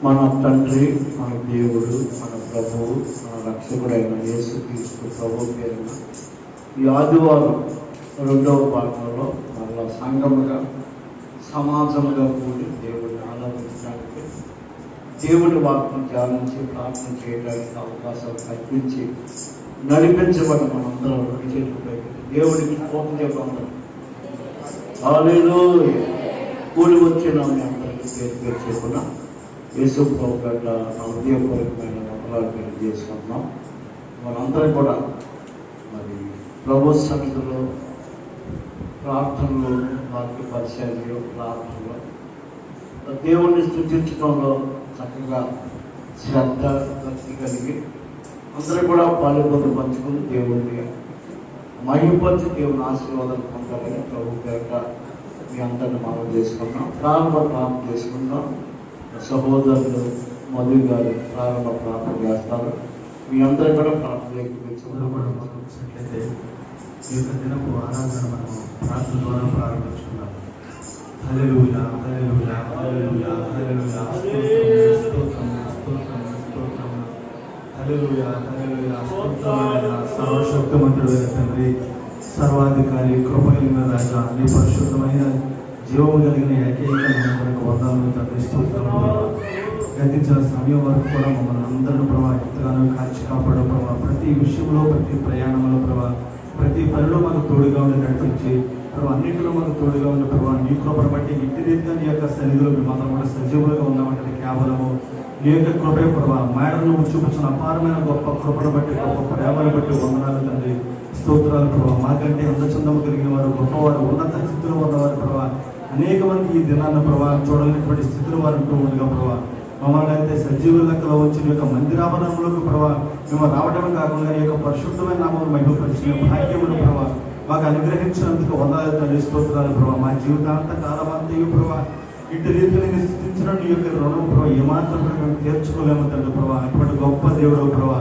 మన తండ్రి, మన దేవుడు, మన ప్రభువు, మన రక్షకుడైన యేసుక్రీస్తు ప్రభు పేరున ఈ ఆదివారం రెండవ భాగంలో మరలా సంఘముగా సమాజముగా కూడి దేవుడిని ఆరాధించడానికి, దేవుడి వాక్యం ధ్యానించి ప్రార్థన చేయడానికి అవకాశం కల్పించి నడిపించబడి మనందరం చేతులపై దేవుడికి కోపం చెప్పండి. హల్లెలూయా. కూడి వచ్చిన మీ అందరికీ పేరు పేరు చెప్పున యేసు ప్రభు గట్ల నా హృదయపూర్వకమైన వందనాలు తెలియజేసుకుంటున్నాం. మనందరం కూడా మరి ప్రభు సన్నిధిలో ప్రార్థనలో, వాక్య పరిచర్యలో, ప్రార్థనలో దేవుణ్ణి స్తుతించడంలో చక్కగా శ్రద్ధ భక్తి కలిగి అందరూ కూడా పాలుపొందు పంచుకుని దేవుడిని మహిమపరిచి దేవుని ఆశీర్వాదాలు పొందాలని ప్రభు పేరిట మీ అందరిని మనం చేసుకున్నాం. ప్రారంభం చేసుకుందాం. సహోదరులు మధు గారు ప్రారంభ ప్రార్థన చేస్తారు. మీ అందరూ కూడా ప్రార్థన చూసినట్లయితే ఈ యొక్క దినపు ఆరాధన మనం ప్రార్థన ద్వారా ప్రారంభించుకున్నాం. హల్లెలూయా, హల్లెలూయా, హల్లెలూయా, హల్లెలూయా, స్తోత్రం, స్తోత్రం, స్తోత్రం, హల్లెలూయా, హల్లెలూయా, స్తోత్రం. సర్వశక్తిమంతుడైన తండ్రి, సర్వాధికారి, కృపగలిగిన రాజా, నీ పరిశుద్ధమైన జీవము కలిగిన ఏకైక మనకు వందనాలు తండ్రి, స్తోత్రం. గతించిన సమయం వరకు కూడా మమ్మల్ని అందరినీ ప్రభావ ఎంతగానో కాచి కాపాడు ప్రభావ. ప్రతి విషయంలో, ప్రతి ప్రయాణంలో ప్రభావ, ప్రతి పనిలో మాకు తోడుగా ఉండి నడిపించి ప్రభావ, అన్నింటిలో మాకు తోడుగా ఉన్న ప్రభావ, నీ కృపను బట్టి ఇంటి రీతిగా నీ యొక్క సన్నిధిలో మేమంతా కూడా సజీవులుగా ఉన్నామంటే కేవలము నీ యొక్క కృపే ప్రభావ. మేడను చూపించిన అపారమైన గొప్ప కృపను బట్టి, గొప్ప ప్రేమను బట్టి వందనాలు తండ్రి, స్తోత్రాలు ప్రభావ. మాకంటే అందచందము కలిగిన వారు, గొప్పవారు, ఉన్నత స్థితిలో ఉన్నవారు ప్రభావ. అనేక మంది ఈ దినాన్న ప్రభావం చూడలేనటువంటి స్థితిలో వారు ఉంటూ ఉండగా ప్రభావ, మమ్మల్ని అయితే సజీవుల లెక్కలో వచ్చిన యొక్క మందిరాభరణంలోకి ప్రభావ మేము రావడమే కాకుండా ఈ యొక్క పరిశుద్ధమైన నామం మహిమపరిచిన భాగ్యమును ప్రభావ మాకు అనుగ్రహించినందుకు వందనాలు తండ్రి, స్తోత్రాలు ప్రభావ. మా జీవితాంత కాలమంతయు ప్రభావ ఇటు రీతిని స్థితించిన నీ యొక్క రుణం ప్రభావ ఏమాత్రం మేము తీర్చుకోలేము తండ్రి ప్రభావ. ఇటువంటి గొప్ప దేవుడు ప్రభావ,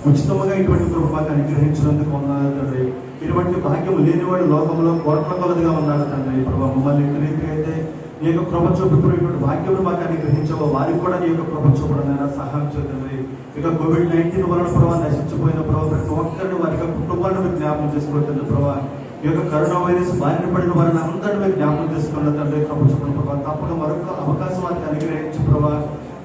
ఉచితంగా ఇటువంటి కృప మాకు అనుగ్రహించినందుకు వందనాలు తండ్రి. ఇటువంటి భాగ్యం లేనివాడు లోకంలో కోట్ల కొలదిగా ఉన్నాడు తండ్రి ప్రభావ. మమ్మల్ని ఇటు రీతిగా అయితే నీ యొక్క కృప చూపుతున్న ఇటువంటి భాగ్యం మాకు అనుగ్రహించవో వారికి కూడా నీ యొక్క కృప చూపడనైనా సహాయం చేతండి. ఇక COVID-19 వలన ప్రభావ నశించిపోయిన ప్రభావ ప్రతి ఒక్కరిని వారి యొక్క కుటుంబాన్ని మీరు జ్ఞాపకం చేసుకోవద్దండి ప్రభావ. ఈ యొక్క కరోనా వైరస్ బారిన పడిన వారిని అందరినీ మీరు జ్ఞాపకం చేసుకున్న తండ్రి, కృప చూపిన ప్రభావ. తప్పక మరొక అవకాశం వారికి అనుగ్రహించి ప్రభావ,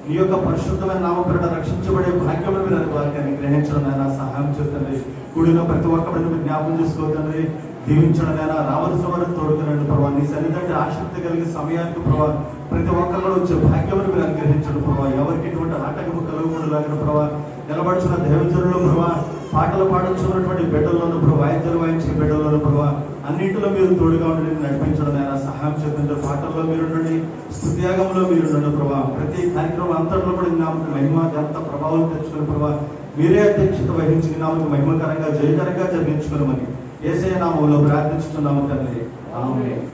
నీ యొక్క పరిశుద్ధమైన నామపేట రక్షించబడే భాగ్యమును మీరు వారికి అనుగ్రహించడం అయినా సహాయం చేతండి. కూడిన ప్రతి ఒక్కరిని మీరు జ్ఞాపకం చేసుకోవద్దండి, దీవించడం అయినా రావాల్సిన వారిని తోడుకునండి ప్రభావ. నీ సన్నిధి ఆసక్తి కలిగే సమయానికి ప్రభావ ప్రతి ఒక్కరిలో వచ్చే భాగ్యమును మీరు అనుగ్రహించండి ప్రభావ. ఎవరికి ఎటువంటి ఆటంకము కలుగుకుండలాగిన ప్రభావ, నిలబడుచున్న దేవజనులు ప్రభావ, పాటలు పాడుచున్నటువంటి బిడ్డల్లోనూ ప్రభావ, వాయిద్యాలు వాయించే బిడ్డల్లోనూ ప్రభావ, అన్నింటిలో మీరు తోడుగా ఉండి నడిపించడం అయినా సహాయం చేతండి. పాటల్లో మీరుండండి, స్తుత్యాగంలో మీరుండండి ప్రభావ. ప్రతి కార్యక్రమం అంతట్లో కూడా నామకు మహిమ ఎంత ప్రభావం తెచ్చుకుని ప్రభావ మీరే అధ్యక్షత వహించి నామకు మహిమకరంగా జయకరంగా జరిగించుకున్నామని యేసయ్య నామములో ప్రార్థించుతున్నాము తండ్రి, ఆమేన్.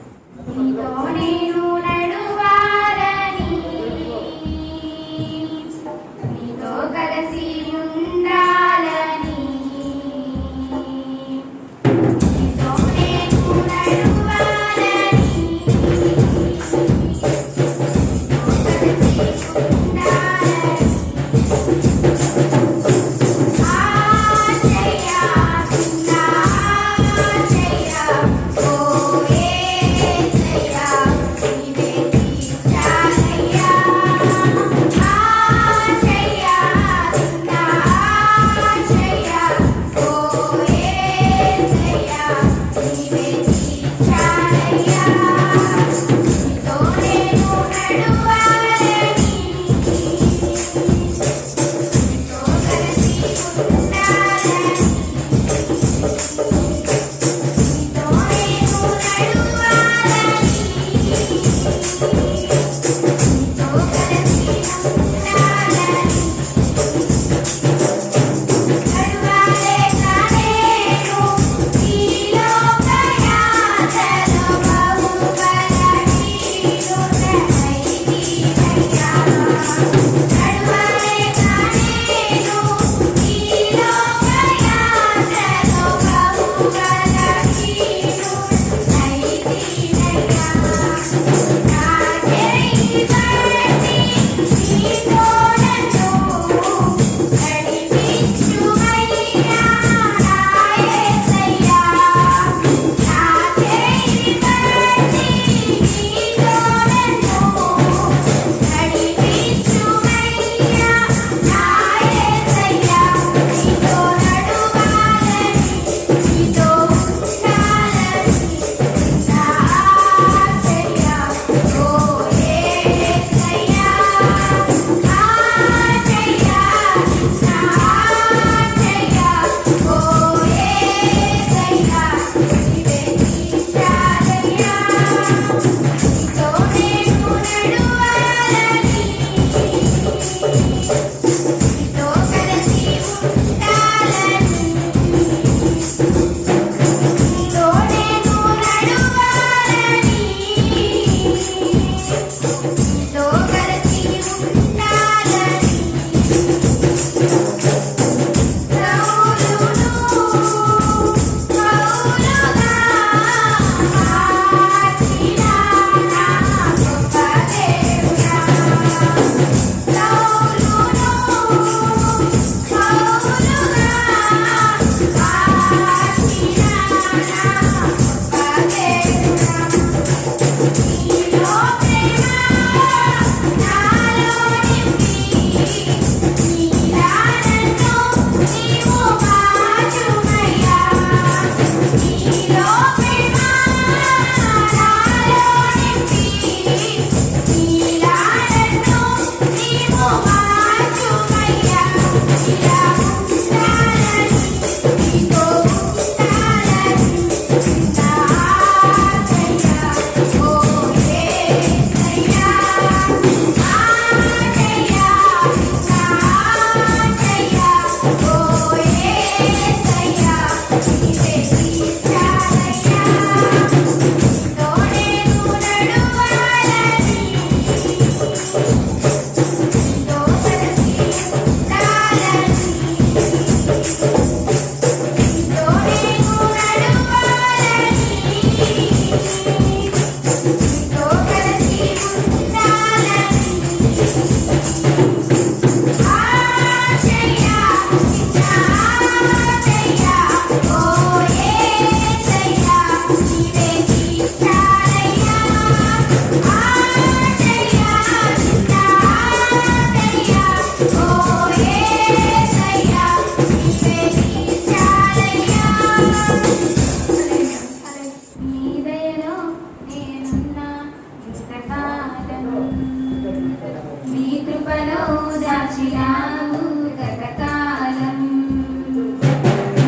నీ కృపలో దాచినావు గతకాలం.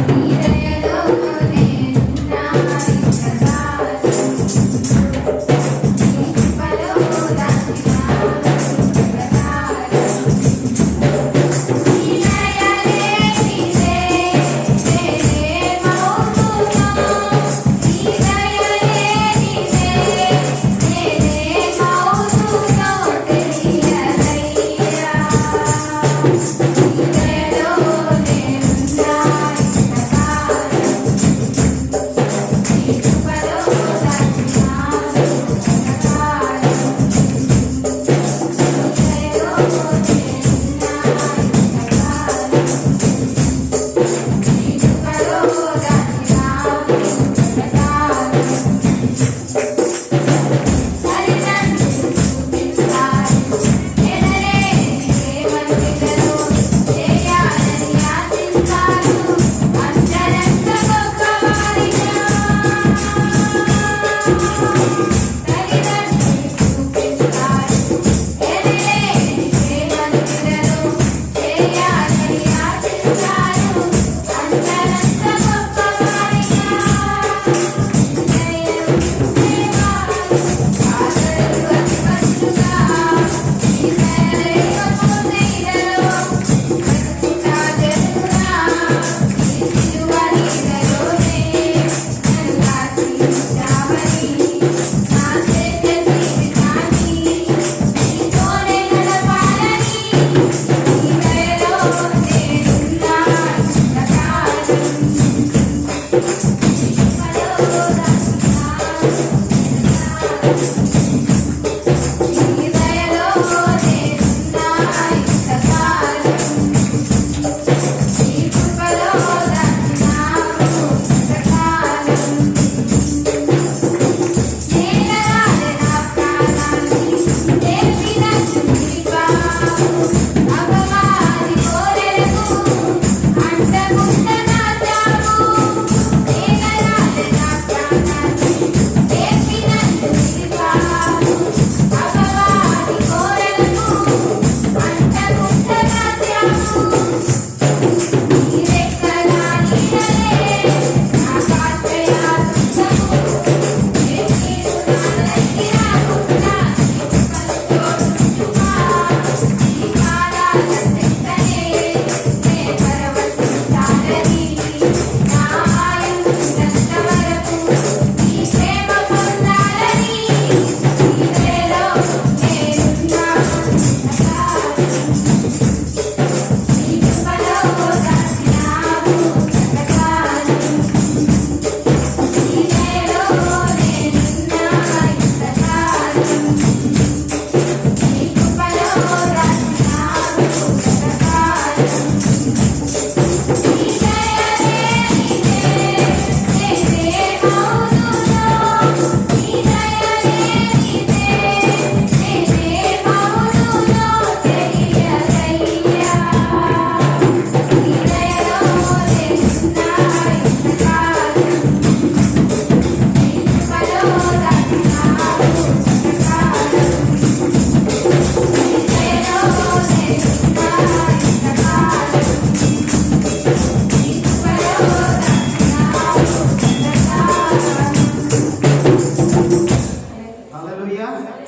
నీ దయలో నేనున్నా ఇంతకాలం. నీ కృపలో దాచినావు గతకాలం. నీ దయలే నీదే నేనే మౌనునా. నీ దయలే నీదే నేనే మౌనునా. తెలియదయ్యా నీ దయలో నేనున్నా ఇంతకాలం. నీ కృపలో దాచినావు గతకాలం.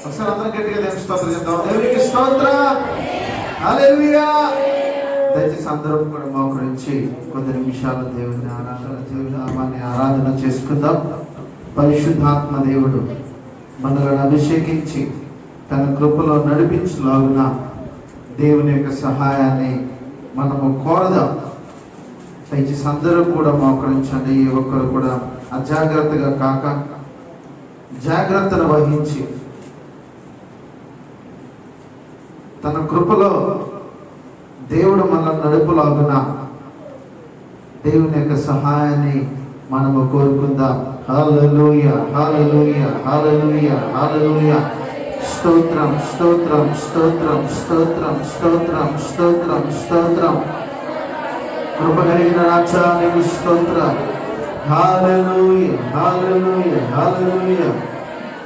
ఒకసారి అందరం గట్టిగా దేవునికి స్తోత్రం చెప్తాం. దేవునికి స్తోత్రం. హల్లెలూయా. దయచేసి అందరం కూడా మోకరించి కొద్ది నిమిషాలు దేవుని నామాన్ని ఆరాధన చేసుకుందాం. పరిశుద్ధాత్మ దేవుడు మనలను అభిషేకించి తన కృపలో నడిపించలాగున దేవుని యొక్క సహాయాన్ని మనము కోరదాం. దయచేసి అందరూ కూడా మోకరించండి. ఏ ఒక్కరు కూడా అజాగ్రత్తగా కాక జాగ్రత్తను వహించి తన కృపలో దేవుడు మనల్ని నడుపులాగున దేవుని యొక్క సహాయాన్ని మనము కోరుకుందాం. హల్లెలూయా, హల్లెలూయా, హల్లెలూయా, హల్లెలూయా. స్తోత్రం, స్తోత్రం, స్తోత్రం, స్తోత్రం, స్తోత్రం, స్తోత్రం, స్తోత్రం. కృప కలిగిన రాజా నీకు స్తోత్రం. హల్లెలూయా, హల్లెలూయా, హల్లెలూయా.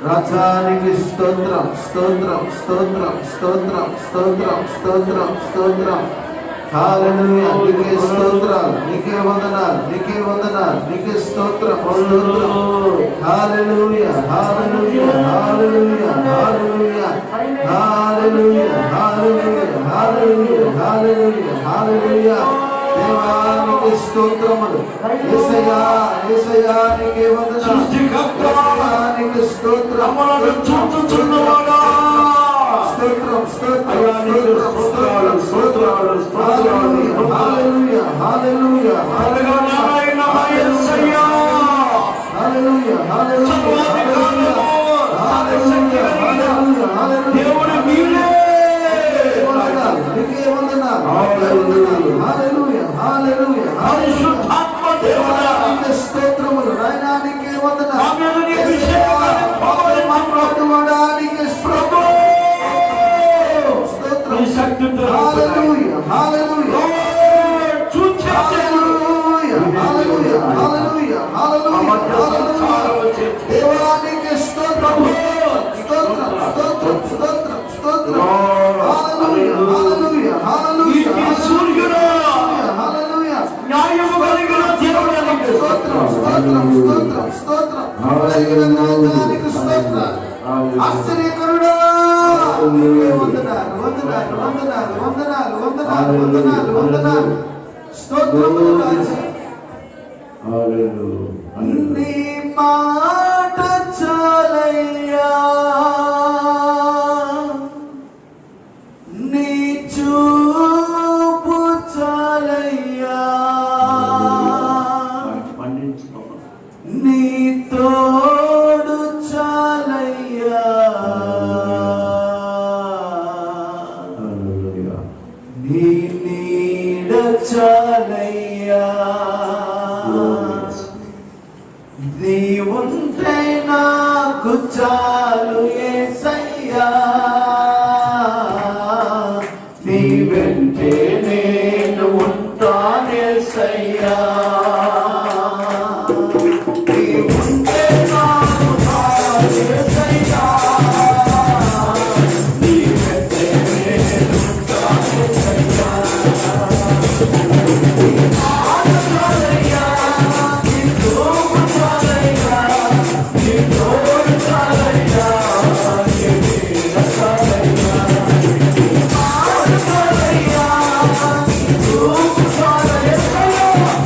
రాజానికి స్తోత్రం స్తోత్రం స్తోత్రం స్తోత్రం స్తోత్రం స్తోత్రం స్తోత్రం. హల్లెలూయా. నీకే స్తోత్రాలు, నీకే వందనాలు, నీకే వందనాలు, నీకే స్తోత్రం స్తోత్రం. హల్లెలూయా హల్లెలూయా హల్లెలూయా హల్లెలూయా హల్లెలూయా హల్లెలూయా హల్లెలూయా హల్లెలూయా హల్లెలూయా. దేవానికి స్తోత్రములు. యేసయ్యా యేసయ్యా నీకే వందనాలు. దేవానికి స్తోత్రములు. చూచుచున్నవాడా స్తోత్రం స్తోత్రం స్తోత్రం స్తోత్రం స్తోత్రం. హల్లెలూయా హల్లెలూయా హల్లెలూయా యేసయ్యా. హల్లెలూయా హల్లెలూయా హల్లెలూయా హల్లెలూయా హల్లెలూయా. దేవుడు మీరే వందనాలు, నీకే వందనాలు. హల్లెలూయా హల్లెలూయా హల్లెలూయా. పరిశుద్ధాత్మ దేవుడా నీకే స్తోత్రములు. నాయనా నీకే వందనాలు. ఆమేను. అభిషేకాన్ని పవర్ మాట్లాడువాడా నీకే స్తోత్రం స్తోత్రం శక్తితో. హల్లెలూయా హల్లెలూయా హల్లెలూయా హల్లెలూయా హల్లెలూయా హల్లెలూయా. దేవానికి స్తోత్రం స్తోత్రం స్తోత్రం స్తోత్రం స్తోత్రం. హల్లెలూయా హల్లెలూయా హల్లెలూయా. సూర్యుడా హల్లెలూయా. న్యాయము కలిగిన దేవునికి స్తోత్రం స్తోత్రం స్తోత్రం స్తోత్రం. హల్లెలూయా స్తోత్రం. ఆశ్చర్యకరుడా నీకే వందనాలు వందనాలు వందనాలు వందనాలు వందనాలు వందనాలు వందనాలు. స్తోత్రములు రాజా. నీ మాట చాలయ్యా, నీ చూపు చాలయ్యా, నీ తోడు చాలయ్యా, నీ నీడ చాలయ్యా. నీవుంటే నాకు చాలు యేసయ్యా, నీ వెంటే నేను ఉంటానేసయ్యా. నీవుంటే నాకు చాలు యేసయ్యా,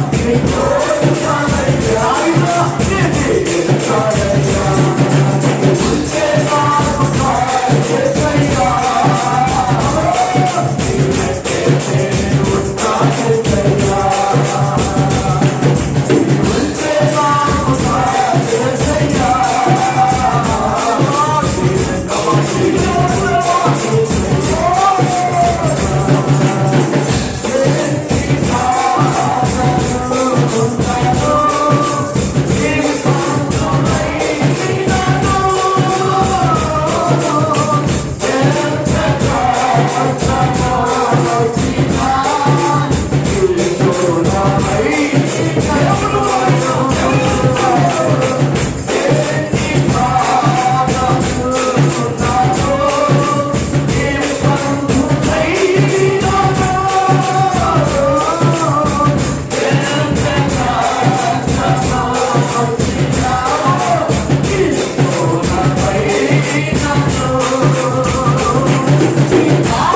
నీ వెంటే నేను ఉంటానేసయ్యా.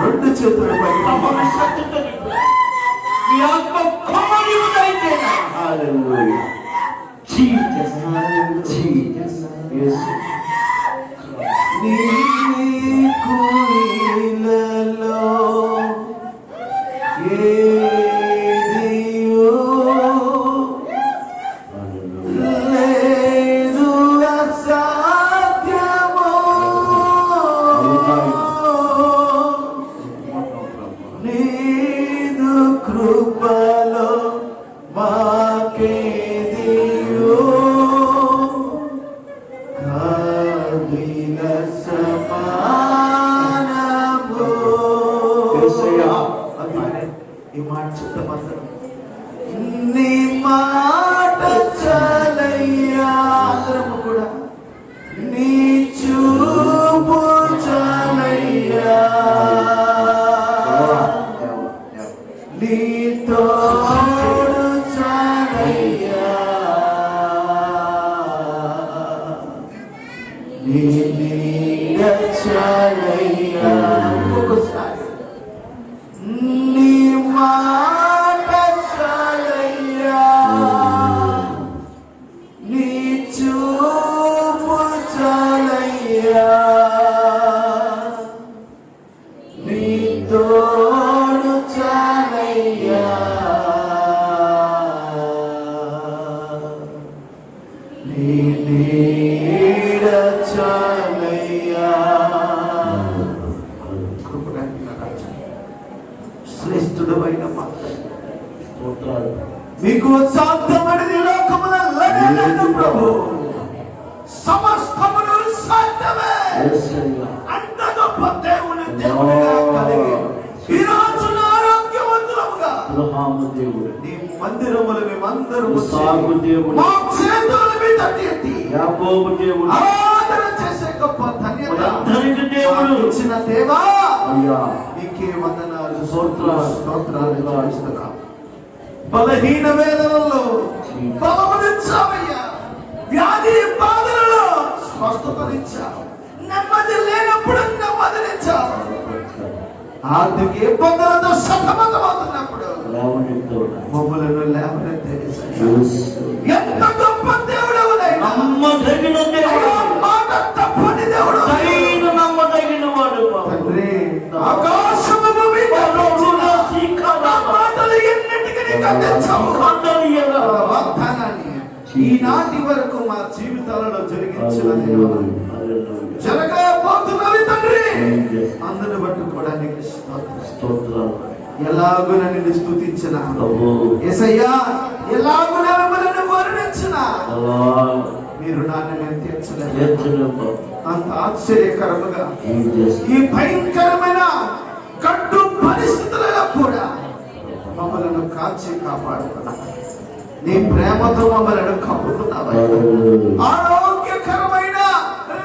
రెండు చేతులు మీ ఆత్మ కుమ్మరి దయచేయండి. హల్లెలూయా. జీసస్ జీసస్ యేసు నీ కుయిలలో ఏదియో లేదు అసాధ్యమో నీదు కృపలో మాకేదియో ఈ మాట చెప్తామందరం నీ మాట చాలయ్యా అందరము కూడా నీ చూపు చాలయ్యా నీ తోడు చాలయ్యా నీ నీడ చాలయ్యా ఒక్కొక్కసారి నీ మాట చాలయ్యా నీ చూపు చాలయ్యా నీ తోడు చాలయ్యా నీ నీడ చాలయ్యా శ్రేష్ఠుడమైన మాట మీకు సాధ్యమైనది లోకమున లేదు ప్రభు సమస్తమును సాధ్యమే అంత గొప్ప దేవుని దేవునిగా కలిగి ఈ రోజున ఆరోగ్యవంతులముగా నీ మందిరములు మేమందరము మా చేతులను మీ తట్టి ఎత్తి ఆరాధన చేసే గొప్ప ధన్యత ఇచ్చిన దేవా నీకే వందనాలు స్తోత్రాలు చెల్లిస్తున్నాం. బలహీన వేదనలో బలమునిచ్చావయ్యా, వ్యాధి బాధలలో స్వస్థతనిచ్చావు, నెమ్మది లేనప్పుడు నెమ్మదినిచ్చావు, ఆర్థిక ఇబ్బందులతో సతమతమవుతున్నప్పుడు మమ్మలను లేవనెత్తేసావు. ఎంత గొప్ప దేవుడవునైనా మాట తప్పని దేవుడు, నమ్మదగిన వాడు తండ్రి. ఆకాశము మాటలు ఎన్నిటికీ నీకు అందించావు. వాగ్దానాన్ని ఈనాటి వరకు మా జీవితాలలో జరిగించిన దేవుడు, జరగబోతున్నవి తండ్రి, అందును బట్టి కూడా నీకు స్తోత్రాలు. ఎలాగున నిన్ను స్తుతించిన యేసయ్యా, ఎలాగున మిమ్మల్ని వర్ణించిన మీరు నాన్ని నేను తీర్చలేదు. అంత ఆశ్చర్యకరముగా ఈ భయంకరమైన గడ్డు పరిస్థితులలో కూడా మమ్మలను కాచి కాపాడుతున్నా. నీ ప్రేమతో మమ్మలను కప్పుతున్నావా. ఆరోగ్యకరమైన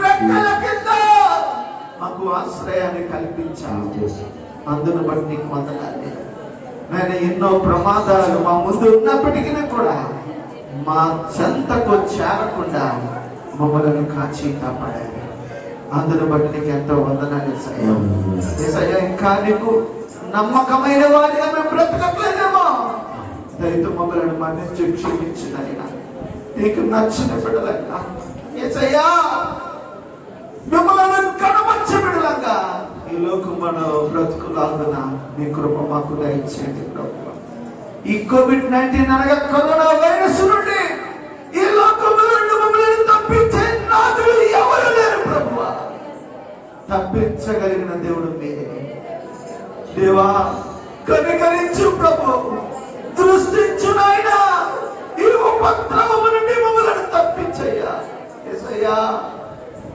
రెక్కల కింద మాకు ఆశ్రయాన్ని కల్పించావు. అందును బట్టి నీకు వందనాలు. నేను ఎన్నో ప్రమాదాలు మా ముందు ఉన్నప్పటికీ కూడా మా చెంతకు చేరకుండా మమ్మలను కాచి కాపాడాలి. అందును బట్టి నీకు ఎంతో వందనాలు యేసయ్యా. ఇంకా నీకు నమ్మకమైన వారిగా మేము బ్రతకట్లేదేమో, దయతో మమ్మలను మన్నించి క్షమించినైనా నీకు నచ్చిన బిడ్డలంగా యేసయ్యా, మిమ్మల్ని కనపరిచే బిడ్డలంగా ఈ లోకములో బ్రతుకులాగున నీ కృప మాకు దయచేయండి ప్రభువా. ఈ కోవిడ్-19 అనగా కరోనా వైరస్ నుండి ఈ లోకంలో నుండి మమ్మల్ని తప్పించే నాదులు ఎవరు లేరు ప్రభువా. తప్పించగలిగిన దేవుడు మీరే దేవా. కనికరించు ప్రభు, దృష్టించు నాయనా. ఈ ఉపద్రవము నుండి మమ్మల్ని తప్పించయ్యా యేసయ్యా.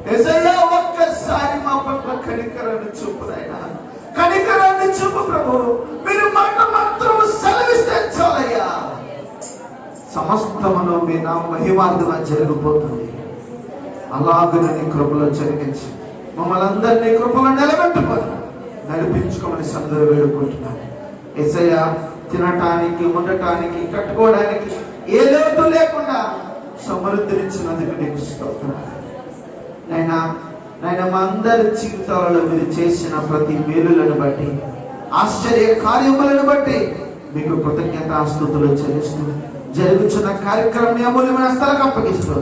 యేసయ్యా, ఒక్కసారి మా పట్ల కనికరాన్ని చూపు నాయనా, కనికరాన్ని చూపు ప్రభు. మీరు మాట మాత్రం సెలవిస్తే చాలయ్యా, సమస్తమును మీ నా మహిమార్థన జరిగిపోతుంది. అలాగనే నీ కృపలో జరిగించి మమ్మల్ని అందరినీ కృపలో నిలబెట్టుకొని నడిపించుకోమని సందరూ వేడుకుంటున్నాను యేసయ్యా. తినటానికి, ఉండటానికి, కట్టుకోవడానికి ఏ లోటు లేకుండా సమృద్ధినిచ్చినందుకు నీకు స్తోత్రాలు నైనా. నాయన మా అందరి జీవితాలలో మీరు చేసిన ప్రతి మేలులను బట్టి, ఆశ్చర్య కార్యములను బట్టి మీకు కృతజ్ఞతాస్తుతులు చెల్లిస్తూ జరుగుతున్న కార్యక్రమం అమూల్యమైన స్థలకు అప్పగిస్తూ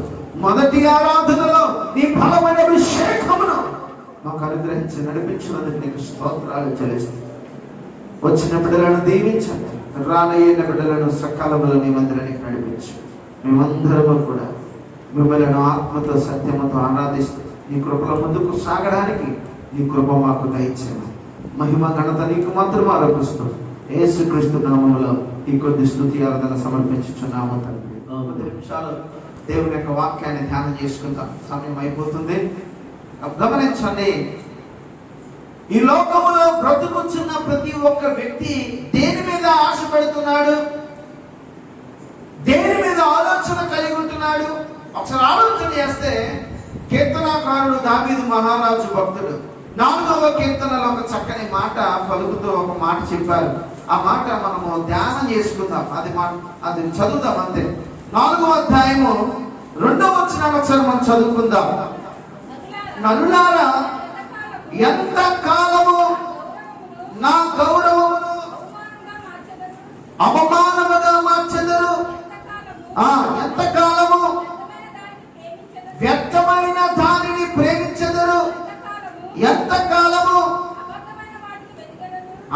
మొదటి ఆరాధనలో నీ బలమైన అభిషేకమును మాకు అనుగ్రహించి నడిపించినందుకు నీకు స్తోత్రాలు చెల్లిస్తూ వచ్చిన బిడ్డలను దీవించండి, రానయ్యిన బిడ్డలను సకాలంలో నీ మందిరానికి నడిపించు. మేమందరము కూడా మిమ్మల్ని ఆత్మతో సత్యముతో ఆరాధిస్తూ నీ కృపల ముందుకు సాగడానికి నీ కృప మాకు దయచేయము. మహిమ ఘనత నీకు మాత్రం ఆరోపిస్తూ యేసుక్రీస్తు నామములో ఈ కొద్ది స్తుతి ఆరాధన సమర్పించుచున్నాము తండ్రి. 10 నిమిషాలు దేవుని యొక్క వాక్యాన్ని ధ్యానం చేసుకుంటాం, సమయం అయిపోతుంది. గమనించండి, ఈ లోకములో బ్రతుకుచున్న ప్రతి ఒక్క వ్యక్తి దేని మీద ఆశ పెడుతున్నాడు, దేని మీద ఆలోచన కలిగి ఉంటున్నాడు? ఒకసారి ఆలోచన చేస్తే కీర్తనాకారుడు దావీదు మహారాజు భక్తుడు 4వ కీర్తనలో ఒక చక్కని మాట పలుకుతూ ఒక మాట చెప్పారు. ఆ మాట మనము ధ్యానం చేసుకుందాం, అది చదువుదాం అంతే. 4వ అధ్యాయము 2వ వచనం ఒకసారి మనం చదువుకుందాం. నరులారా, ఎంత కాలము నా గౌరవమును అవమానముగా మార్చెదరు? ఎంత కాలము వ్యర్థమైన దానిని ప్రేమించెదరు? ఎంత కాలము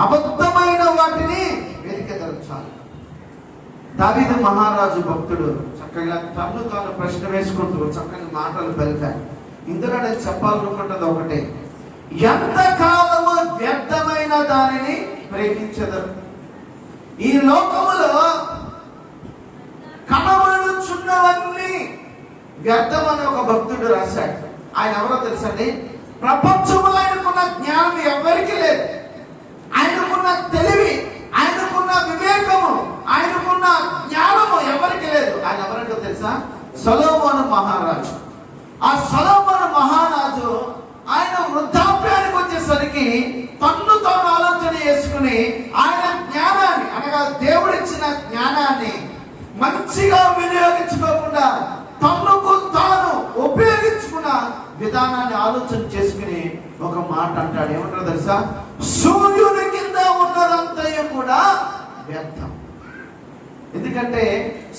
అబద్ధమైన వాటిని వెతికెదరు? చాలు. దావీదు మహారాజు భక్తుడు చక్కగా తను తాను ప్రశ్న వేసుకుంటూ చక్కని మాటలు పలికారు. ఇందులో నేను చెప్పాలనుకుంటున్నది ఒకటే, ఎంత కాలము వ్యర్థమైన దానిని ప్రేమించెదరు? ఈ లోకములో కనబడుచున్నవన్నీ వ్యర్థమని ఒక భక్తుడు రాశాడు. ఆయన ఎవరో తెలుసండి? ప్రపంచంలో ఆయనకున్న జ్ఞానం ఎవరికి లేదు, ఆయనకున్న తెలివి, ఆయనకున్న వివేకము, ఆయనకున్న జ్ఞానము ఎవరికి లేదు. ఆయన ఎవరంటో తెలుసా? సొలొమోను మహారాజు. ఆ సొలొమోను మహారాజు ఆయన వృద్ధాప్యానికి వచ్చేసరికి తన్ను తాను ఆలోచన చేసుకుని ఆయన జ్ఞానాన్ని అనగా దేవుడిచ్చిన జ్ఞానాన్ని మంచిగా వినియోగించుకోకుండా తనకు తాను ఉపయోగించుకున్న విధానాన్ని ఆలోచన చేసుకుని ఒక మాట అంటాడు. ఏమంటారు తెలుసా? సూర్యుని కింద ఉన్నదంతయు కూడా వ్యర్థం. ఎందుకంటే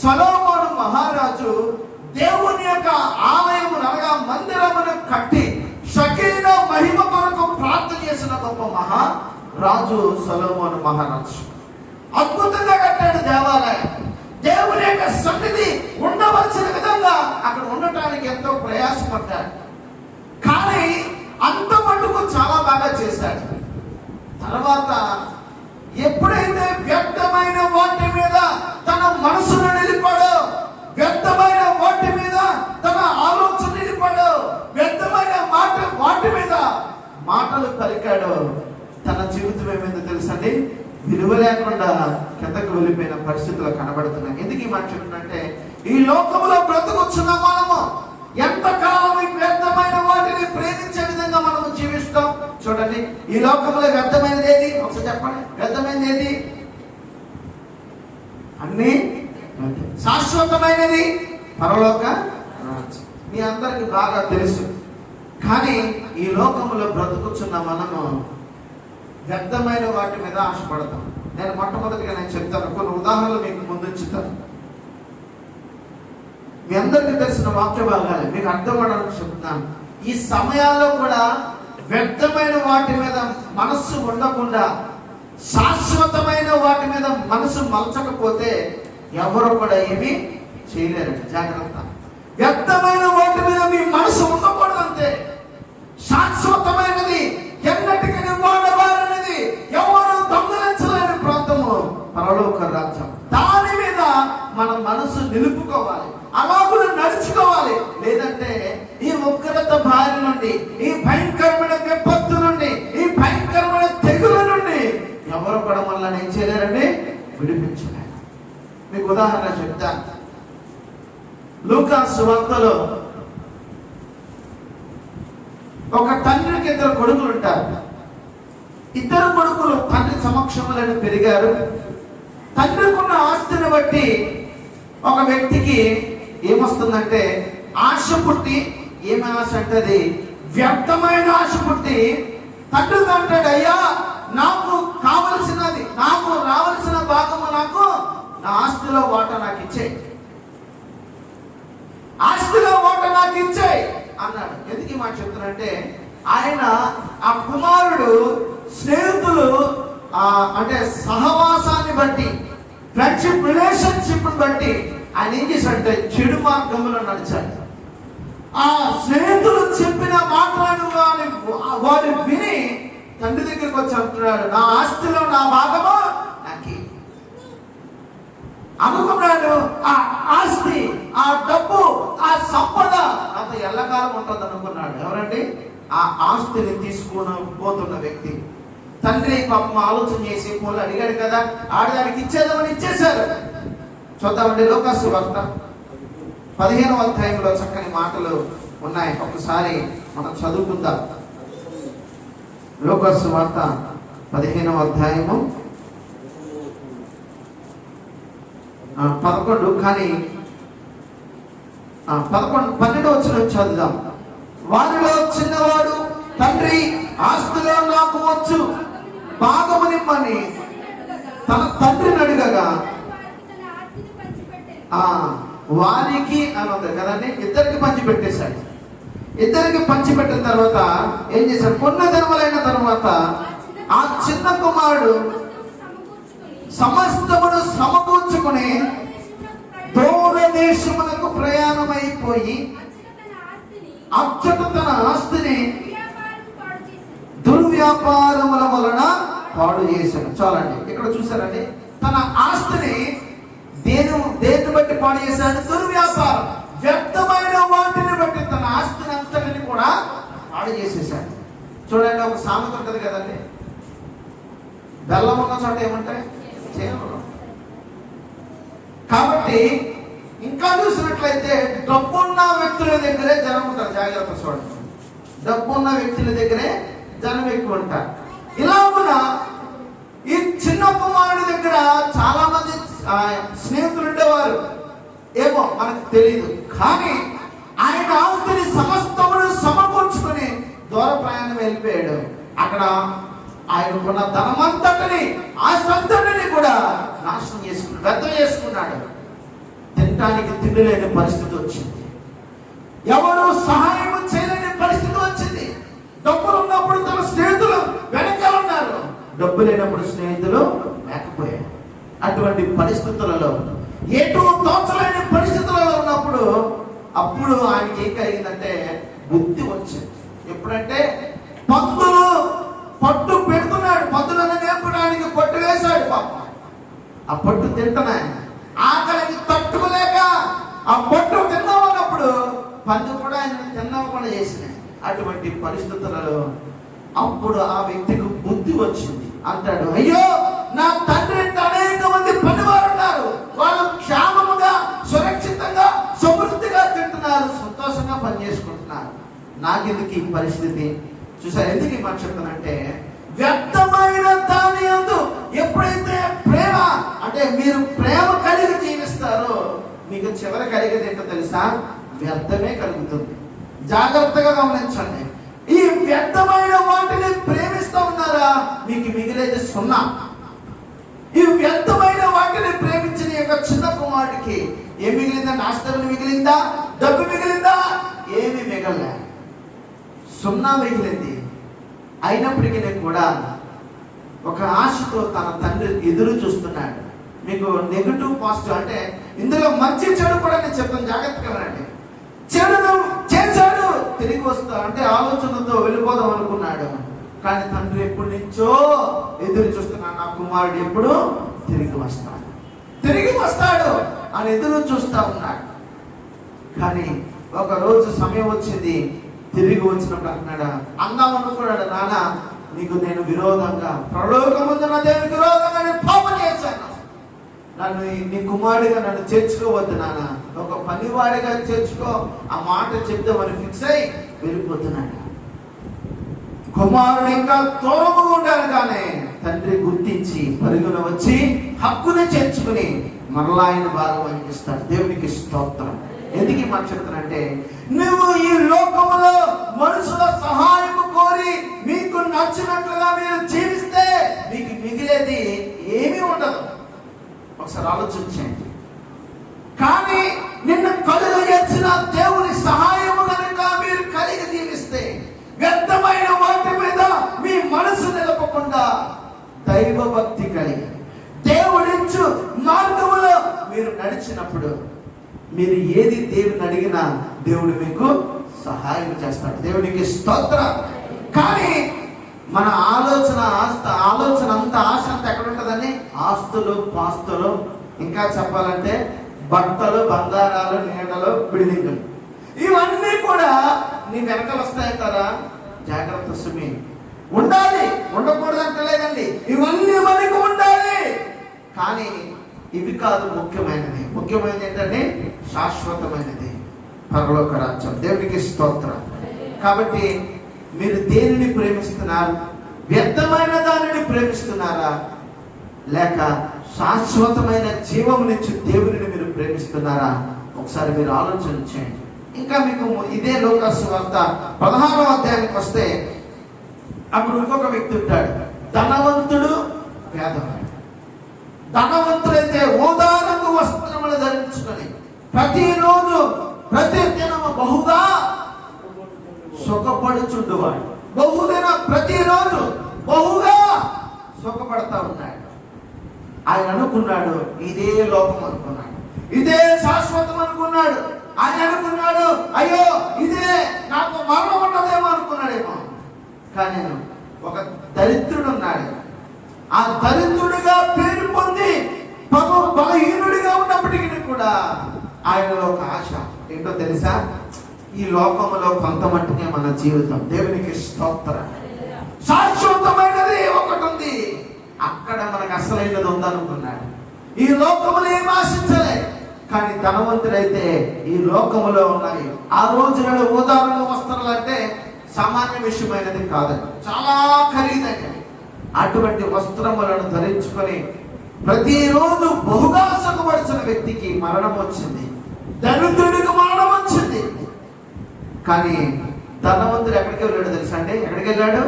సొలొమోను మహారాజు దేవుని యొక్క ఆలయము అనగా మందిరమును కట్టి షకీనా మహిమ కొరకు ప్రార్థన చేసిన గొప్ప మహారాజు సొలొమోను మహారాజు. అద్భుతంగా కట్టాడు దేవాలయం. దేవుని యొక్క సన్నిధి ఉండవలసిన విధంగా అక్కడ ఉండటానికి ఎంతో ప్రయాసపడ్డాడు. కానీ అంత మటుకు చాలా బాగా చేశాడు. తర్వాత ఎప్పుడైతే వ్యర్థమైన వాటి మీద తన మనసును నిలిపాడో, వ్యర్థమైన వాటి మీద తన ఆలోచన నిలిపాడో, వ్యర్థమైన వాటి మీద మాటలు పలికాడో, తన జీవితం ఏమైందో తెలుసండి? విలువ లేకుండా కిందకు వెళ్ళిపోయిన పరిస్థితులు కనబడుతున్నాయి. ఎందుకు ఈ మాట చెప్తున్నంటే, ఈ లోకంలో బ్రతుకుచున్న మనము ఎంతకాలం ఈ వ్యర్థమైన వాటిని ప్రేమించే విధంగా మనము జీవిస్తాం. చూడండి, ఈ లోకంలో వ్యర్థమైనది ఏది? ఒకసారి చెప్పండి, వ్యర్థమైనది ఏది? అన్ని శాశ్వతమైనది పరలోక రాజ్యం. మీ అందరికి బాగా తెలుసు. కానీ ఈ లోకంలో బ్రతుకుచున్న మనము వ్యర్థమైన వాటి మీద ఆశపడతాం. నేను మొట్టమొదటిగా చెప్తాను, కొన్ని ఉదాహరణలు మీకు ముందుంచుతాను. మీ అందరికీ తెలిసిన వాక్య భాగాలు మీకు అర్థమవడానికి చెప్తున్నాను. ఈ సమయాల్లో కూడా వ్యర్థమైన వాటి మీద మనస్సు ఉండకుండా శాశ్వతమైన వాటి మీద మనసు మలచకపోతే ఎవరు కూడా ఏమీ చేయలేరు. జాగ్రత్త. వ్యర్థమైన వాటి మీద మీ మనసు ఉండకూడదు అంతే. శాశ్వతమైనది, ఎన్నటికీ వాడవారనేది, ఎవరు దొంగలించలేని ప్రాంతము పరలోక రాజ్యం. దాని మీద మన మనసు నిలుపుకోవాలి, అలాగులు నడుచుకోవాలి. లేదంటే ఈ ఉగ్రత బారి నుండి, ఈ భయంకరమైన విపత్తు నుండి, ఈ భయంకరమైన తెగుల నుండి ఎవరు కూడా మనల్ని ఏం చేయలేరండి? విడిపించలేరు. మీకు ఉదాహరణ చెప్తాను. లూకా సువార్తలో ఒక తండ్రికి 2 కొడుకులు ఉంటారు. 2 కొడుకులు తండ్రి సమక్షంలో పెరిగారు. తండ్రికున్న ఆస్తిని బట్టి ఒక వ్యక్తికి ఏమొస్తుందంటే ఆశ పుట్టి, ఏమి ఆశ అంటే అది వ్యర్థమైన ఆశ పుట్టి తండ్రి అంటాడు, అయ్యా నాకు కావలసినది, నాకు రావలసిన భాగము నాకు నా ఆస్తిలో వాటా నాకు ఇచ్చేయి, ఆస్తిలో వాటా నాకు ఇచ్చేయి అన్నాడు. ఎందుకు ఈ మాట చెప్తున్నానంటే ఆయన ఆ కుమారుడు స్నేహితులు అంటే సహవాసాన్ని బట్టి, ఫ్రెండ్షిప్ రిలేషన్షిప్ బట్టి ఆయన ఏం చేశాడంటే చెడు మార్గంలో నడిచాడు. ఆ స్నేహితులు చెప్పిన మాటలను వాడు విని తండ్రి దగ్గరికి వచ్చి అంటున్నాడు, నా ఆస్తిలో నా భాగము నాకు అనుకున్నాడు. ఆ ఆస్తి, ఆ డబ్బు, ఆ సంపద అంత ఎల్లకాలం ఉంటుంది అనుకున్నాడు. ఎవరండి? ఆ ఆస్తిని తీసుకుని పోతున్న వ్యక్తి. తండ్రి పాపం ఆలోచన చేసి పోలు అడిగాడు కదా, ఆడదానికి ఇచ్చేదామని ఇచ్చేశారు. చూద్దామండి లోకాసు వార్త 15వ అధ్యాయంలో చక్కని మాటలు ఉన్నాయి, ఒకసారి మనం చదువుకుందాం. లోకాసు వార్త 15వ అధ్యాయము 11 కానీ 12 వచనం చదువుదాం. వారిలో చిన్నవాడు, తండ్రి ఆస్తిలో నాకు వచ్చు భాగము నిమ్మని తన తండ్రిని అడగగా వారికి అని ఉంది కదండి, ఇద్దరికి పంచి పెట్టేశాడు. ఇద్దరికి పంచి పెట్టిన తర్వాత ఏం చేశాడు? పుణ్యదినములైన తర్వాత ఆ చిన్న కుమారుడు సమస్తమును సమకూర్చుకుని దూరదేశమునకు ప్రయాణమైపోయి అచ్చట తన ఆస్తిని దుర్వ్యాపారముల వలన పాడు చేశాడు. చాలండి, ఇక్కడ చూసారండి, తన ఆస్తిని దేన్ని బట్టి పాడు చేశాడు? దుర్వ్యాపారం, వ్యర్థమైన వాటిని బట్టి తన ఆస్తిని అంతటిని కూడా పాడు చేసేసాడు. చూడండి, ఒక సామెత ఉంటుంది కదండి, బెల్లం ఉన్న చోట ఏమంటాయి? చేపలు. కాబట్టి ఇంకా చూసినట్లయితే డబ్బున్న వ్యక్తుల దగ్గరే జనం ఉంటారు. జాగ్రత్త చూడండి, డబ్బున్న వ్యక్తుల దగ్గరే జనం ఎక్కువ ఉంటారు. ఇలా కూడా ఈ చిన్న కుమారుడి దగ్గర చాలా మంది స్నేహితులు ఉండేవారు, ఏమో మనకు తెలియదు. కానీ ఆయన ఆస్తిని సమస్తమును సమకూర్చుకుని దూర ప్రయాణం వెళ్ళిపోయాడు. అక్కడ ఆయనకున్న ధనమంతటిని, ఆస్తంతటిని కూడా నాశనం చేసుకున్నాడు, వ్యర్థం చేసుకున్నాడు. తినడానికి తిండి లేని పరిస్థితి వచ్చింది, ఎవరు సహాయం చేయలేని పరిస్థితి వచ్చింది. డబ్బులు ఉన్నప్పుడు తన స్నేహితులు వెనకాల ఉన్నారు, డబ్బు లేనప్పుడు స్నేహితులు లేకపోయారు. అటువంటి పరిస్థితులలో, ఎటు తోచలేని పరిస్థితులలో ఉన్నప్పుడు అప్పుడు ఆయనకి ఏం కలిగిందంటే బుద్ధి వచ్చింది. ఎప్పుడంటే పందులు పట్టు పెడుతున్నాడు, పందులను నేర్పడానికి పట్టు వేశాడు. పాప ఆ పట్టు తింటున్నా ఆకలికి తట్టుకోలేక ఆ పట్టు తిన్నామన్నప్పుడు పందు కూడా ఆయన తిన్నకుండా చేసినాయి. అటువంటి పరిస్థితులలో అప్పుడు ఆ వ్యక్తికి బుద్ధి వచ్చింది. అంటాడు, అయ్యో నా తండ్రి అనేక మంది పనివారు ఉన్నారు, వాళ్ళు క్షేమముగా సురక్షితంగా సమృద్ధిగా తింటున్నారు, సంతోషంగా పనిచేసుకుంటున్నారు, నాకెందుకు ఈ పరిస్థితి? చూసారు ఎందుకు ఈ మాట చెప్తానంటే, వ్యర్థమైన దాని యందు ఎప్పుడైతే ప్రేమ అంటే మీరు ప్రేమ కలిగి జీవిస్తారో మీకు చివరి కలిగేది ఏంటో తెలుసా? వ్యర్థమే కలుగుతుంది. జాగ్రత్తగా గమనించండి. ఈ వ్యర్థమైన వాటిని ప్రేమిస్తూ ఉన్నారా, మీకు మిగిలేది సున్నా. ఈ వ్యర్థమైన వాటిని ప్రేమించిన యొక్క చిన్న కుమారుడికి ఏం మిగిలిందంటే, ఆస్తి మిగిలిందా? డబ్బు మిగిలిందా? ఏమి మిగలలే, సున్నా మిగిలింది. అయినప్పటికీ కూడా ఒక ఆశతో తన తండ్రి ఎదురు చూస్తున్నాడు. మీకు నెగటివ్ పాజిటివ్ అంటే ఇందులో మంచి చెడు కూడా నేను చెప్తాను, జాగ్రత్తగా వినండి. చెడును చేశాడు, తిరిగి వస్తా అంటే ఆలోచనతో వెళ్ళిపోదాం అనుకున్నాడు. కానీ తండ్రి ఎప్పటి నుంచో ఎదురు చూస్తున్నాడు, నా కుమారుడు ఎప్పుడు తిరిగి వస్తాడు అని ఎదురు చూస్తా ఉన్నాడు. కానీ ఒక రోజు సమయం వచ్చింది, తిరిగి వచ్చినప్పుడు అంటున్నాడు, అందాం అనుకున్నాడు, నాన్న నీకు నేను విరోధంగా, ప్రలోకముందున దేవునికి విరోధంగా నేను పాపం చేశాను, నన్ను నీ కుమారుడిగా నన్ను చేర్చుకోవద్దు నాన్న, ఒక పనివాడిగా చేర్చుకో, ఆ మాట చెప్దామని ఫిక్స్ అయి వెళ్ళిపోతున్నాడు. కుమారుడు ఇంకా దూరముగా ఉండాలి, కానీ తండ్రి గుర్తించి పరుగున వచ్చి హక్కుని చేర్చుకుని మరలా ఆయన భాగం అనిపిస్తాడు. దేవునికి స్తోత్రం. ఎందుకు ఈ మాట చెప్తానంటే, నువ్వు ఈ లోకములో మనుషుల సహాయము కోరి మీకు నచ్చినట్లుగా మీరు జీవిస్తే మీకు మిగిలేది ఏమీ ఉండదు. ఒకసారి ఆలోచించండి. కానీ నిన్ను కలుగజేసిన దేవుని సహాయము కనుక మీరు కలిగి జీవిస్తే, వ్యర్థమైన వాటి మీద మీ మనసు నిలపకుండా దైవ భక్తి కలిగి దేవుడిచ్చు మార్గములో మీరు నడిచినప్పుడు, మీరు ఏది దేవుని అడిగినా దేవుడు మీకు సహాయం చేస్తాడు. దేవునికి స్తోత్రం. కానీ మన ఆలోచన అంతా ఆశ అంతా ఎక్కడ ఉంటుందని, ఆస్తులు పాస్తులు, ఇంకా చెప్పాలంటే బట్టలు బంగారాలు నీడలు బిల్డింగ్లు, ఇవన్నీ కూడా నీ వెనకాల వస్తాయంటారా? జాగ్రత్త సుమి. ఉండాలి, ఉండకూడదు అంటలేదండి, ఇవన్నీ మనకు ఉండాలి. కానీ ఇవి కాదు ముఖ్యమైనది. ముఖ్యమైనది ఏంటంటే శాశ్వతమైనది, పరలోక రాజ్యం. దేవునికి స్తోత్రం. కాబట్టి మీరు దేనిని ప్రేమిస్తున్నారు? వ్యర్థమైన దానిని ప్రేమిస్తున్నారా, లేక శాశ్వతమైన జీవమునిచ్చు దేవుని మీరు ప్రేమిస్తున్నారా? ఒకసారి మీరు ఆలోచన చేయండి. ఇంకా మీకు ఇదే లూకాసు వార్త 16వ అధ్యాయానికి వస్తే, అప్పుడు ఇంకొక వ్యక్తి ఉంటాడు, ధనవంతుడు పేదవాడు. ధనవంతుడైతే ఊదా రంగు వస్త్రములు ధరించుకొని ప్రతిరోజు ప్రతి దినము బహుగా సుఖపడుచుండువాడు. బహుదిన ప్రతిరోజు బహుగా సుఖపడతా ఉన్నాడు. ఆయన అనుకున్నాడు ఇదే లోకం అనుకున్నాడు, ఇదే శాశ్వతం అనుకున్నాడు. ఆయన అనుకున్నాడు అయ్యో ఇదే నాకు మరణం ఉండదేమో అనుకున్నాడేమో. కానీ ఒక దరిద్రుడు ఉన్నాడు. ఆ దరిద్రుడిగా పేరు పొంది బలహీనుడిగా ఉన్నప్పటికీ కూడా ఆయనలో ఒక ఆశ ఏంటో తెలుసా? ఈ లోకములో కొంత మట్టుకే మన జీవితం. దేవునికి స్తోత్రం. శాశ్వతమైనది ఒకటి ఉంది, అక్కడ మనకు అసలైనది ఉందనుకున్నాడు. ఈ లోకములు ఏం ఆశించలే. కానీ ధనవంతుడైతే ఈ లోకములో ఉన్నాయి. ఆ రోజులలో ఉదాహరణ వస్త్రాలు అంటే సామాన్య విషయమైనది కాదండి, చాలా ఖరీదైనది. అటువంటి వస్త్రములను ధరించుకొని ప్రతిరోజు బహుగా సుఖపడిచిన వ్యక్తికి మరణం వచ్చింది, దరిద్రుడికి మరణం వచ్చింది. కానీ ధనవంతుడు ఎక్కడికి వెళ్ళాడు తెలుసా అండి? ఎక్కడికి వెళ్ళాడు?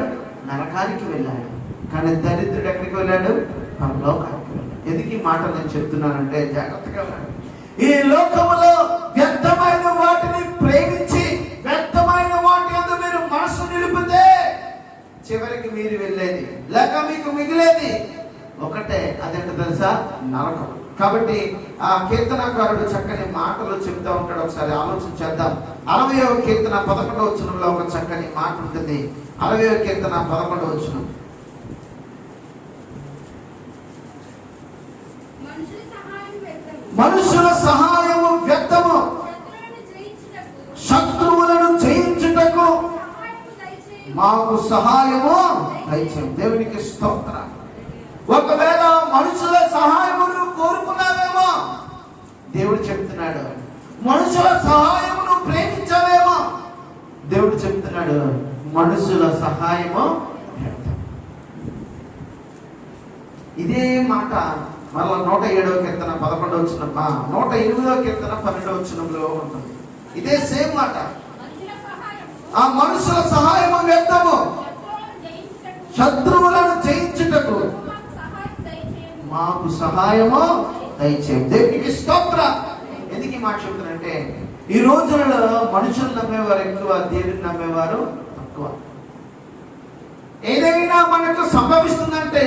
నరకానికి వెళ్ళాడు. కానీ దరిద్రుడు ఎక్కడికి వెళ్ళాడు? పరలోకానికి వెళ్ళాడు. ఎందుకు ఈ మాట నేను చెప్తున్నానంటే జాగ్రత్తగా వెళ్ళాడు. ఈ లోకములో వ్యర్థమైన వాటిని ప్రేమించి వ్యర్థమైన వాటి అందు మీరు మనసు నిలిపితే చివరికి మీరు వెళ్ళేది లేక మీకు మిగిలేది ఒకటే, అదేంటో తెలుసా? నరకం. కాబట్టి ఆ కీర్తనకారుడు చక్కని మాటలు చెప్తా ఉంటాడు. ఒకసారి ఆలోచన చేద్దాం. 60వ కీర్తన 11వ వచనంలో ఒక చక్కని మాట ఉంటుంది. 60వ కీర్తన 11వ వచనం. మనుషుల సహాయము వ్యర్థము, శత్రువులను జయించుటకు మాకు సహాయము దయచేయండి. దేవునికి స్తోత్రం. ఒకవేళ మనుషుల సహాయమును కోరుకున్నావేమో, దేవుడు చెప్తున్నాడు. మనుషుల సహాయమును ప్రేమించావేమో, దేవుడు చెప్తున్నాడు మనుషుల సహాయము. ఇదే మాట మరలా 107వ కీర్తన 11వ వచనం, 108వ కీర్తన 12వ వచనంలో ఉంటుంది. ఇదే సేమ్ మాట. ఆ మనుషుల సహాయము వ్యర్థము, శత్రువులను జయించుటకు మాకు సహాయము దయచేయండి. దేవునికి స్తోత్రం. ఎందుకు ఈ మాట చెప్తానంటే ఈ రోజులలో మనుషులు నమ్మేవారు ఎక్కువ, దేవుని నమ్మేవారు తక్కువ. ఏదైనా మనకు సంభవిస్తుందంటే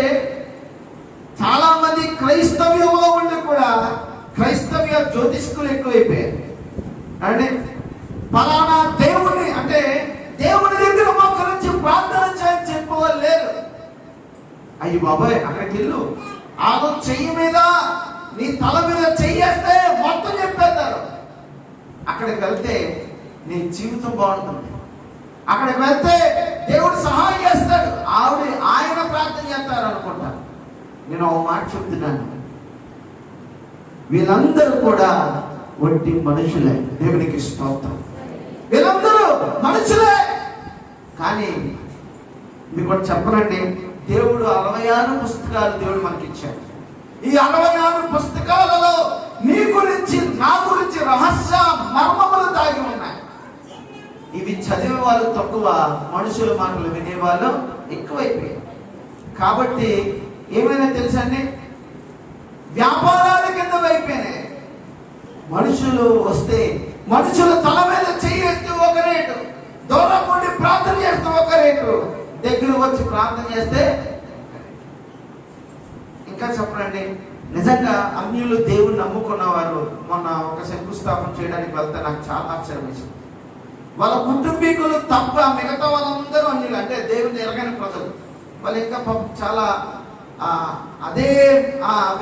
చాలా మంది క్రైస్తవ్యంలో ఉండి కూడా క్రైస్తవ్య జ్యోతిష్కులు ఎక్కువైపోయారు. అంటే ఫలానా దేవుని అంటే దేవుని దగ్గర మొక్క నుంచి ప్రార్థన చేయని చెప్పేవాళ్ళు లేరు. అయ్యి బాబాయ్ అక్కడికి వెళ్ళు, ఆగో చెయ్యి మీద నీ తల మీద చెయ్యేస్తే మొత్తం చెప్పేస్తారు. అక్కడికి వెళ్తే నీ జీవితం బాగుంటుంది, అక్కడికి వెళ్తే దేవుడు సహాయం చేస్తాడు, ఆయన ప్రార్థన చేస్తారు అనుకుంటారు. నేను ఒక మాట చెప్తున్నాను, వీళ్ళందరూ కూడా ఒట్టి మనుషులే. దేవునికి స్తోత్రం. వీళ్ళందరూ మనుషులే. కానీ మీకు ఒకటి చెప్పనండి, దేవుడు 66 పుస్తకాలు దేవుడు మనకి ఇచ్చాడు. ఈ 66 పుస్తకాలలో నీ గురించి నా గురించి రహస్య మర్మములు దాగి ఉన్నాయి. ఇవి చదివే వాళ్ళు తక్కువ, మనుషుల మాటలు వినేవాళ్ళు ఎక్కువైపోయారు. కాబట్టి ఏమైనా తెలుసండి, వ్యాపారాల కింద అయిపోయినాయి. మనుషులు వస్తే మనుషుల తల మీద చేస్తూ ఒక రేటు, దూరం నుండి ప్రార్థన చేస్తూ ఒక రేటు, దగ్గర వచ్చి ప్రార్థన చేస్తే ఇంకా చెప్పండి. నిజంగా అన్యులు దేవుని నమ్ముకున్నవారు మొన్న ఒక శంకుస్థాపన చేయడానికి వెళ్తే నాకు చాలా ఆశ్చర్యం వేసింది. వాళ్ళ కుటుంబీకులు తప్ప మిగతా వాళ్ళందరూ అన్యులు, అంటే దేవుని ఎరగని ప్రజలు. వాళ్ళు ఇంకా చాలా అదే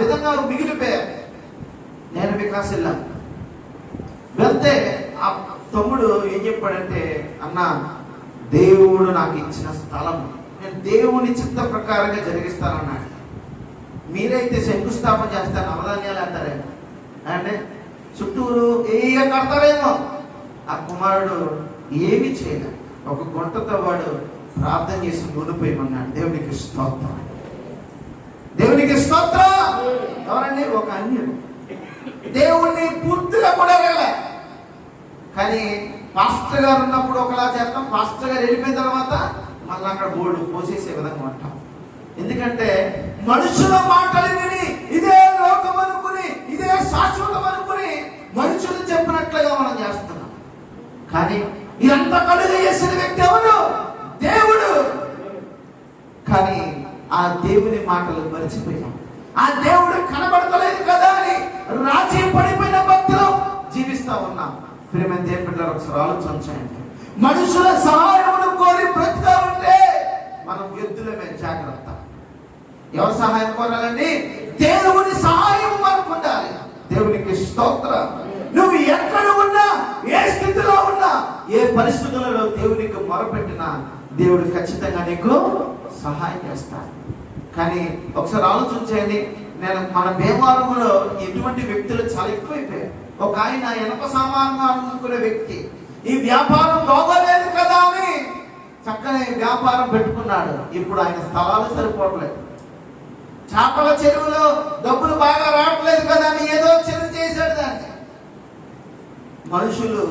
విధంగా మిగిలిపోయారు. నేను వికాస్ వెళ్ళాను. వెళ్తే ఆ తమ్ముడు ఏం చెప్పాడంటే, అన్న దేవుడు నాకు ఇచ్చిన స్థలం నేను దేవుని చిత్త ప్రకారంగా జరిగిస్తానన్నాడు. మీరైతే శంకుస్థాపన చేస్తారు, నవధాన్యాలు అంటారేమో, అంటే చుట్టూరు కడతారేమో. ఆ కుమారుడు ఏమి చేయలేదు, ఒక గుంటతో వాడు ప్రార్థన చేసి మునిపోయమన్నాడు. దేవునికి స్తోత్రం, దేవునికి స్తోత్రం. ఎవరండి? ఒక అన్యుడు. దేవుణ్ణి పూర్తిగా కూడా వెళ్ళలే. కానీ పాస్టర్ గారు ఉన్నప్పుడు ఒకలా చేస్తాం, పాస్టర్ గారు వెళ్ళిపోయిన తర్వాత మళ్ళీ అక్కడ బోర్డు పోసేసే విధంగా ఉంటాం. ఎందుకంటే మనుషుల మాటలు విని ఇదే లోకం అనుకుని, ఇదే శాశ్వతం అనుకుని మనుషులు చెప్పినట్లుగా మనం చేస్తున్నాం. కానీ ఇదంతా కలుగ చేసిన వ్యక్తి ఎవరు? దేవుడు. కానీ ఆ దేవుని మాటలు మర్చిపోయాం. ఆ దేవుడు కనబడతలేదు కదా అని రాజీ పడిపోయిన భక్తులు జీవిస్తా ఉన్నాం. ప్రియమైన దేవుని బిడ్డలారా, ఒకసారి ఆలోచించండి. మనుషుల సహాయమును కోరి బ్రతుకుతా ఉంటే మనం ఎద్దులమే. జాగ్రత్త. ఎవరు సహాయం కోరాలండి? దేవుని సహాయం మనకు ఉండాలి. దేవునికి స్తోత్రం. నువ్వు ఎక్కడ ఉన్నా, ఏ స్థితిలో ఉన్నా, ఏ పరిస్థితులలో దేవునికి మొరపెట్టినా దేవుడు ఖచ్చితంగా నీకు సహాయం చేస్తాడు. కానీ ఒకసారి ఆలోచించండి. మన భీమవరంలో ఎటువంటి వ్యక్తులు చాలా ఎక్కువైపోయారు. ఒక ఆయన ఇనప సామాన్లు అనుకునే వ్యక్తి ఈ వ్యాపారం బాగోలేదు కదా అని చక్కని వ్యాపారం పెట్టుకున్నాడు. ఇప్పుడు ఆయన స్థలాలు సరిపోవట్లేదు. చేపల చెరువులో డబ్బులు బాగా రావట్లేదు కదా అని ఏదో చెరువు చేశాడు దాన్ని. మనుషులు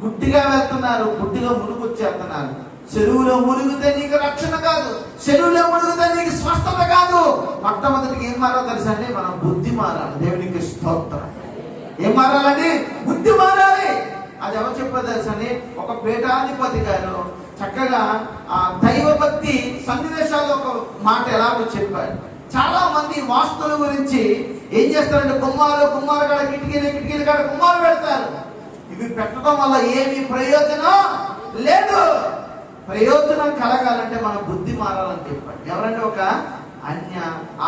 గుడ్డిగా వెళ్తున్నారు, గుడ్డిగా మునుగొచ్చేస్తున్నారు. చెరువులో మునిగితే నీకు రక్షణ కాదు, చెరువులో మునిగితే నీకు స్వస్థత కాదు. మొట్టమొదటికి ఏం మారాలో తెలుసండి? మనం బుద్ధి మారాలి. దేవునికి స్తోత్రం. ఏం మారాలండి? బుద్ధి మారాలి. అది ఎవరు చెప్పారు తెలుసండి? ఒక పీఠాధిపతి గారు చక్కగా ఆ దైవభక్తి సన్నివేశాల్లో ఒక మాట ఎలాగో చెప్పారు. చాలా మంది వాస్తుల గురించి ఏం చేస్తారంటే, కుమ్మారు కాడ కిటికీలు కాడ కుమ్మారు పెడతారు. ఇవి పెట్టడం వల్ల ఏమి ప్రయోజనం లేదు. ప్రయోజనం కలగాలంటే మన బుద్ధి మారాలని చెప్పాడు. ఎవరంటే? ఒక అన్య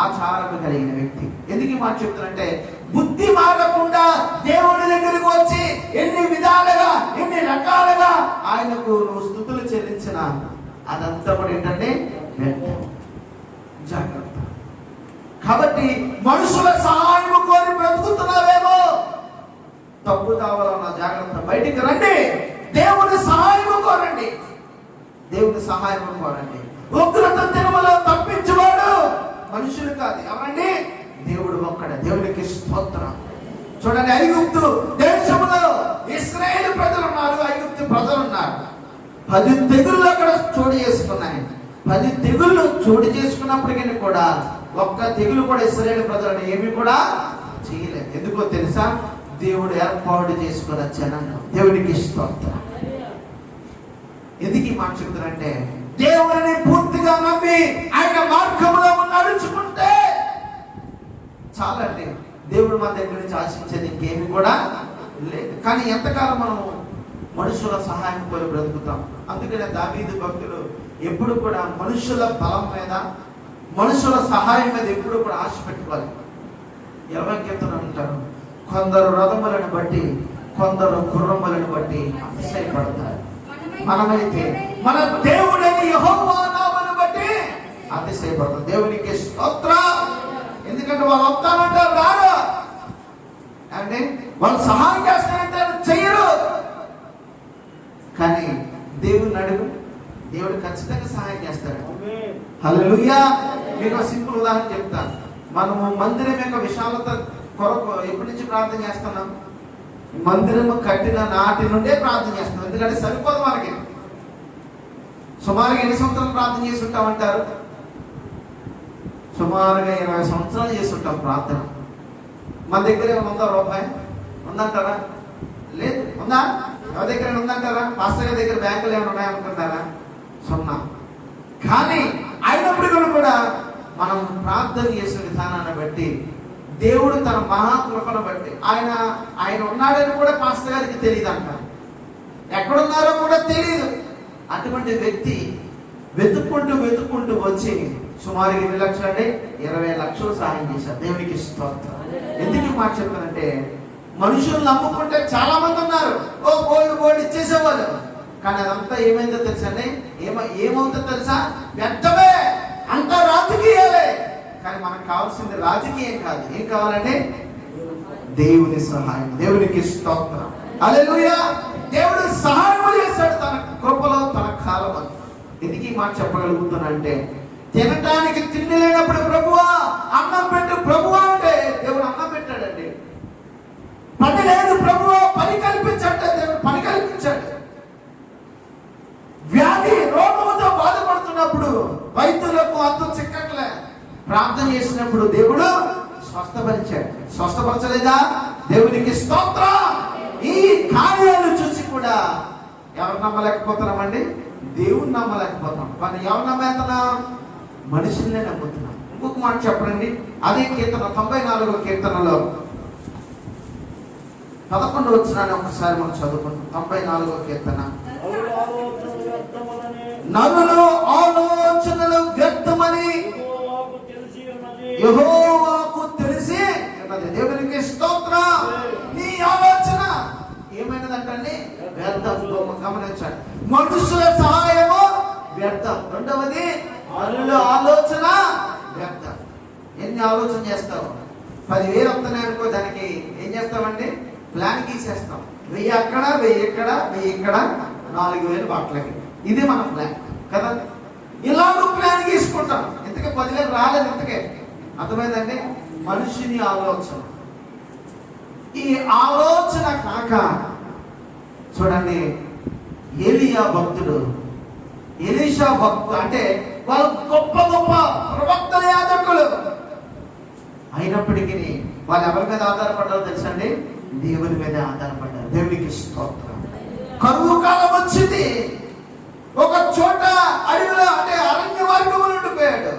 ఆచారము కలిగిన వ్యక్తి. ఎందుకు ఈ మాట చెప్తానంటే, బుద్ధి మారకుండా దేవుడి దగ్గరికి వచ్చి ఎన్ని విధాలుగా, ఎన్ని రకాలుగా ఆయనకు నువ్వు స్తుతులు చెల్లించిన అదంతా కూడా ఏంటంటే జాగ్రత్త. కాబట్టి మనుషుల సహాయం కోరి బ్రతుకుతున్నావేమో, తప్పు తావాలన్న జాగ్రత్త. బయటికి రండి, దేవుని సహాయం కోరండి, దేవుని సహాయం కోరండి. ఉగ్రత దినములో తప్పించేవాడు మనుషులు కాదు. ఎవరండి? దేవుడు ఒక్కడే. దేవునికి స్తోత్రం. చూడండి, ఐగుప్తు దేశంలో ఇశ్రాయేలు ప్రజలు ఉన్నారు, ఐగుప్తు ప్రజలు ఉన్నారు. 10 తెగుళ్ళు అక్కడ చోటు చేసుకున్నాయి. 10 తెగుళ్ళు చోటు చేసుకున్నప్పటికీ కూడా ఒక్క తెగులు కూడా ఇశ్రాయేలు ప్రజలను ఏమి కూడా చేయలేదు. ఎందుకో తెలుసా? దేవుడు ఏర్పాటు చేసుకున్న జనాంగం. దేవునికి స్తోత్రం. ఎందుకు ఈ మాట చెప్తారంటే, దేవుడిని పూర్తిగా నమ్మి ఆయన మార్గంలో నడుచుకుంటే చాలండి. దేవుడు మన దగ్గర నుంచి ఆశించేది ఇంకేమి కూడా లేదు. కానీ ఎంతకాలం మనం మనుషుల సహాయం కోరి బ్రతుకుతాం. అందుకనే దావీదు భక్తులు ఎప్పుడు కూడా మనుషుల బలం మీద, మనుషుల సహాయం మీద ఎప్పుడు కూడా ఆశ పెట్టుకోవాలి. 20 కీర్తనలు అంటారు, కొందరు రథములను బట్టి, కొందరు గుర్రములను బట్టి అతిశయపడతారు. మనమైతే మన దేవుడని యెహోవా నామమును బట్టి అతిశయపడతాం. దేవునికి స్తోత్రం. ఎందుకంటే వాళ్ళు వస్తానంటారు, రారు. అంటే వాళ్ళు సహాయం చేస్తానంటారు, చెయ్యరు. కానీ దేవుడిని అడుగు, దేవుడు ఖచ్చితంగా సహాయం చేస్తాడు. హల్లెలూయా. మీకు సింపుల్ ఉదాహరణ చెప్తాను. మనము మందిరం యొక్క విశాలత కొరకు ఎప్పటి నుంచి ప్రార్థన చేస్తున్నాం? మందిరము కట్టిన నాటి నుండే ప్రార్థన చేస్తున్నాం. ఎందుకంటే సరిపోదు మనకి. సుమారుగా ఎన్ని సంవత్సరాలు ప్రార్థన చేసి ఉంటామంటారు? సుమారుగా 20 సంవత్సరాలు చేసి ఉంటాం ప్రార్థన. మన దగ్గర ఏమైనా ఉందా? రూపాయి ఉందంటారా? లేదు. ఉందా? ఎవరి దగ్గర ఉందంటారా? పాస్టర్ గారి దగ్గర బ్యాంకులు ఏమైనా ఉన్నాయనుకుంటారా? సున్నా. కానీ అయినప్పుడు కూడా మనం ప్రార్థన చేసే విధానాన్ని బట్టి దేవుడు తన మహాకృపను బట్టి ఆయన ఉన్నాడని కూడా పాస్టర్ గారికి తెలియదు అంట. ఎక్కడున్నారో కూడా తెలియదు. అటువంటి వ్యక్తి వెతుక్కుంటూ వచ్చి సుమారు 20 లక్షలు అంటే 20 లక్షలు సహాయం చేశారు. దేవునికి స్తోత్రం. ఎందుకు మాట చెప్తానంటే, మనుషులు నమ్ముకుంటే చాలా మంది ఉన్నారు. ఓ గోల్డ్ ఇచ్చేసేవాళ్ళు. కానీ అదంతా ఏమైందో తెలుసా అండి? ఏమవుతుందో తెలుసా? వ్యర్థమే. అంతా రాజకీయాలే. కానీ మనకు కావాల్సింది రాజకీయం కాదు. ఏం కావాలంటే దేవుని సహాయం. దేవునికి స్తోత్రం. హల్లెలూయా. దేవుడు సహాయం చేస్తాడు తన కృపలో, తన కాలంలో. ఎందుకు మాట చెప్పగలుగుతానంటే, తినటానికి తిండి లేనప్పుడు ప్రభువా అన్నం పెట్టు ప్రభువా అంటే దేవుడు అన్నం పెట్టాడండి. పని లేదు ప్రభువా పని కల్పించాడు. దేవుడు పని కల్పించాడు. వ్యాధి రోగముతో బాధపడుతున్నప్పుడు వైద్యులకు అంతం చిక్కట్లే. ప్రార్థన చేసినప్పుడు దేవుడు స్వస్థపరిచాడు. స్వస్థపరచలేదా? దేవునికి స్తోత్రం. ఈ కార్యాలు చూసి కూడా ఎవరు నమ్మలేకపోతున్నామండి? దేవుని నమ్మలేకపోతున్నాం. కానీ ఎవరు నమ్మేస్తున్నాం? మనుషుల్నే నమ్ముతున్నాం. ఇంకొక మాట చెప్పండి. అదే కీర్తన 94వ కీర్తనలో 11 వచనాన్ని ఒకసారి మనం చదువుకుంటాం. 94వ కీర్తన. నరుల ఆలోచనలు వ్యర్థమని యెహోవాకు తెలిసి ఉన్నది. దేవునికి స్తోత్రం. నీ ఆలోచన ఏమైనదంటే వ్యర్థం. గమనించండి. మనుషుల సహాయము వ్యర్థం. రెండవది నరుల ఆలోచన వ్యర్థం. ఎన్ని ఆలోచన చేస్తావు? 10,000 వస్తున్నాయి అనుకో, దానికి ఏం చేస్తామండి? ప్లాన్ గీసేస్తాం. 1000 అక్కడ, 1000 ఇక్కడ, 1000 ఇక్కడ, 4,000 బట్టలకి. ఇది మన ప్లాన్ కదా. ఇలాగ ప్లాన్ గీసుకుంటాం. ఇంతకే 10,000 రాలేదు. ఇంతకే అర్థమైందండి? మనిషిని ఆలోచన. ఈ ఆలోచన కాక చూడండి, ఏలియా భక్తుడు, ఎలీషా భక్తుడు, అంటే వాళ్ళు గొప్ప గొప్ప ప్రవక్తల యాజకులు అయినప్పటికీ వాళ్ళు ఎవరి మీద ఆధారపడ్డారో తెలుసండి? దేవుని మీద ఆధారపడ్డారు. దేవునికి స్తోత్రం. కరువు కాలం వచ్చింది. ఒక చోట అడవిలో, అంటే అరణ్య మార్గంలో ఉండిపోయాడు.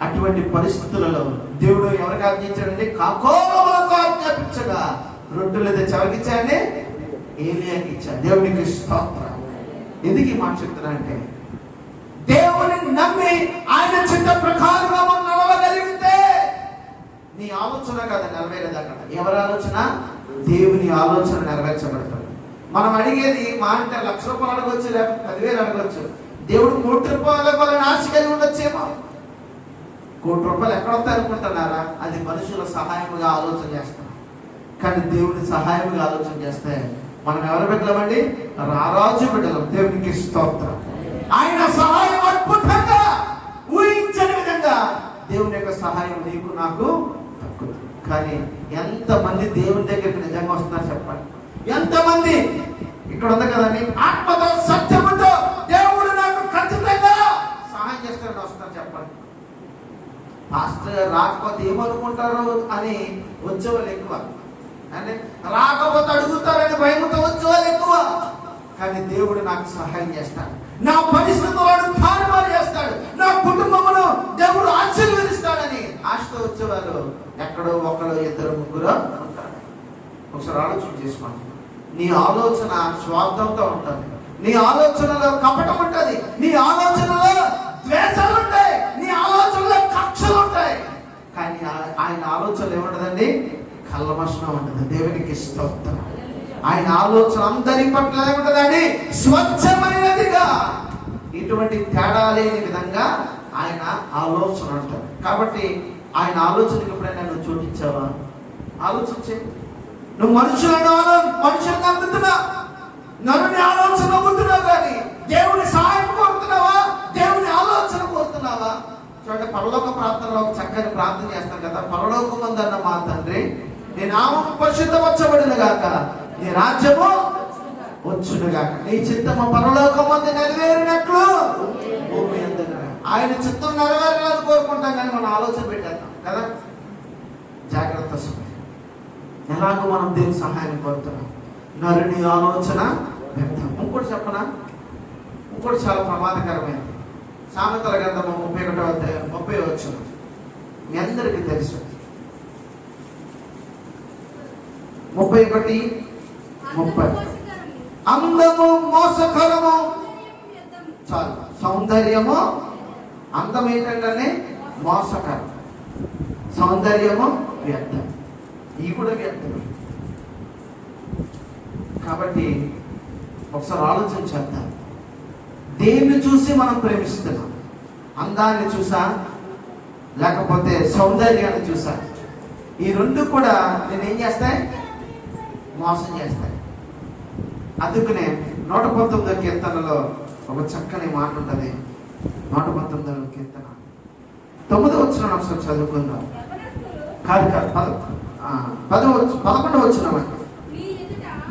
అటువంటి పరిస్థితులలో దేవుడు ఎవరికి ఆజ్ఞించాడండి? కాకోలకు ఆజ్ఞాపించగా రొట్టెలు తెచ్చి ఎవరికి ఇచ్చాడండి? ఏలియాకి ఇచ్చాడు. దేవునికి స్తోత్రం. ఎందుకు ఈ మాట చెప్తున్నానంటే, దేవుని నమ్మి ఆయన చిత్త ప్రకారంగా మనం నడవగలిగితే నీ ఆలోచన కదా నెరవేరేది. అక్కడ ఎవరి ఆలోచన? దేవుని ఆలోచన నెరవేర్చబడుతుంది. మనం అడిగేది మా అంటే 1,00,000 రూపాయలు అడగొచ్చు, లేకపోతే 10,000 అడగొచ్చు. దేవుడు 1 కోటి రూపాయల ఆశ కలిగి ఉండొచ్చేమో. 1 కోటి రూపాయలు ఎక్కడ వస్తాయి అనుకుంటున్నారా? అది మనుషుల సహాయముగా ఆలోచన చేస్తాం. కానీ దేవుని సహాయముగా ఆలోచన చేస్తే మనం ఎవరు బిడ్డలమండి? రారాజు బిడ్డలం. దేవునికి స్తోత్రం. ఆయన సహాయం అద్భుతంగా ఊహించని విధంగా దేవుని యొక్క సహాయం నీకు నాకు తక్కువ. కానీ ఎంతమంది దేవుని దగ్గరికి నిజంగా వస్తున్నారు చెప్పండి? ఎంతమంది ఇక్కడ ఉంది కదండి, ఆత్మతో సత్యముతో దేవుడు నాకు ఖచ్చితంగా సహాయం చేస్తాడని వస్తున్నారు చెప్పండి? పాస్టర్ గారు రాకపోతే ఏమనుకుంటారు అని వచ్చేవాళ్ళు ఎక్కువ. అంటే రాకపోతే అడుగుతారని భయంతో వచ్చేవాళ్ళు ఎక్కువ. కానీ దేవుడు నాకు సహాయం చేస్తాడు. నా పరిస్థితులను తారుమారు చేస్తాడు. నా కుటుంబమును దేవుడు ఆశీర్వదిస్తాడని ఆశతో వచ్చేవాళ్ళు ఎక్కడో ఒకరు, 2, 3 ఉంటారు. ఒకసారి ఆలోచన చేసుకోండి. నీ ఆలోచన స్వార్థంతో ఉంటుంది. నీ ఆలోచనలో కపటం ఉంటుంది. నీ ఆలోచనలో ద్వేషాలు ఉంటాయి. నీ ఆలోచనలో కక్షలు ఉంటాయి. కానీ ఆయన ఆలోచనలు ఏముంటదండి? కల్మషం ఉంటుంది. దేవునికి స్తోత్రం. ఆయన ఆలోచన అందరి పట్ల ఏముంటదండి? స్వచ్ఛమైనదిగా, ఇటువంటి తేడా లేని విధంగా ఆయన ఆలోచన ఉంటుంది. కాబట్టి ఆయన ఆలోచనకి ఎప్పుడైనా నువ్వు చోటించావా? ఆలోచించే. నువ్వు మనుషులను నమ్ముతున్నా, నరుని ఆలోచన నమ్ముతున్నావు, కానీ దేవుని సహాయం కోరుతున్నావా? దేవుని ఆలోచన కోరుతున్నావా? చూడండి, పరలోక ప్రార్థనలో ఒక చక్కని ప్రార్థన చేస్తాం కదా. పరలోకమందున్న మా తండ్రి, నీ నామము పరిశుద్ధపరచబడును గాక, నీ రాజ్యము వచ్చును గాక, నీ చిత్తము పరలోకమందు నెరవేరినట్లు భూమి యందు నెరవేరును. ఆయన చిత్తం నెరవేరాలని కోరుకుంటాం, కానీ మనం ఆలోచన పెట్టేద్దాం కదా. జాగ్రత్త సమయం. ఎలాగో మనం దేవుని సహాయం కోరుతున్నాం. నరుని ఆలోచన వ్యర్థం. ఇంకోటి చెప్పనా, ఇంకోటి చాలా ప్రమాదకరమైనది. సామెతల గ్రంథము 31వ అధ్యాయం 30వ వచనం మీ అందరికీ తెలుసు. 31:30. అందము మోసకరము. చాలు. సౌందర్యము, అందం ఏంటంటే మోసకరం, సౌందర్యము వ్యర్థం. ఈ కూడా వ్యర్థం. కాబట్టి ఒకసారి ఆలోచన చేద్దాం. దేన్ని చూసి మనం ప్రేమిస్తున్నాం? అందాన్ని చూసా, లేకపోతే సౌందర్యాన్ని చూసా? ఈ రెండు కూడా నేనేం చేస్తాయి? మోసం చేస్తాయి. అందుకనే 119వ కీర్తనలో ఒక చక్కని మాట ఉంటుంది. 119వ కీర్తన 9వ వచనం ఒకసారి చదువుకుందాం. కాదు 11వ వచనం అంటే,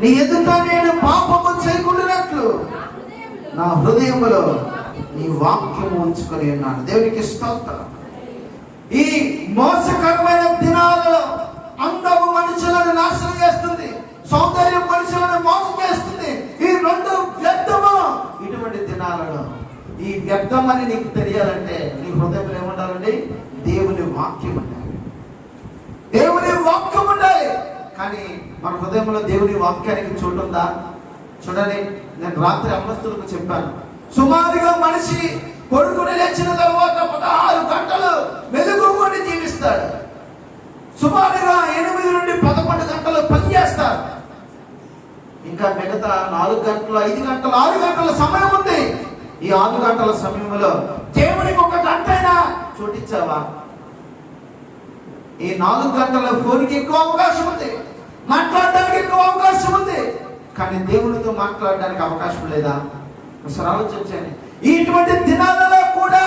నీ ఎదుట నేను పాపము చేయకుండానట్లు నా హృదయములో నీ వాక్యము ఉంచుకొని ఉన్నాను. దేవునికి స్తోత్రం. ఈ మోసకరమైన దినాలలో అందము మనుషులను నాశనం చేస్తుంది, సౌందర్యం మనుషులను మోసం చేస్తుంది. ఈ రెండు వ్యర్థము. ఇటువంటి దినాలలో ఈ వ్యర్థం అని నీకు తెలియాలంటే నీ హృదయంలో ఏముండాలండి? దేవుని వాక్యం ఉండాలి. దేవుని వాక్యం ఉండాలి. కానీ మన హృదయంలో దేవుని వాక్యానికి చోటు ఉందా? చూడండి, నేను రాత్రి అమ్మస్తులకు చెప్పాను, సుమారుగా మనిషి కొడుకుని లేచిన తర్వాత 16 గంటలు మెలుగుకొని జీవిస్తాడు. సుమారుగా 8 నుండి 11 గంటలు పనిచేస్తారు. ఇంకా మిగతా 4 గంటలు, 5 గంటలు, 6 గంటల సమయం ఉంది. ఈ 6 గంటల సమయంలో దేవునికి 1 గంటైనా చోటిచ్చావా? ఈ 4 గంటల ఫోన్కి ఎక్కువ అవకాశం ఉంది, మాట్లాడడానికి ఎక్కువ అవకాశం ఉంది, కానీ దేవునితో మాట్లాడడానికి అవకాశం లేదా? ఒకసారి ఆలోచించండి. ఇటువంటి దినాలలో కూడా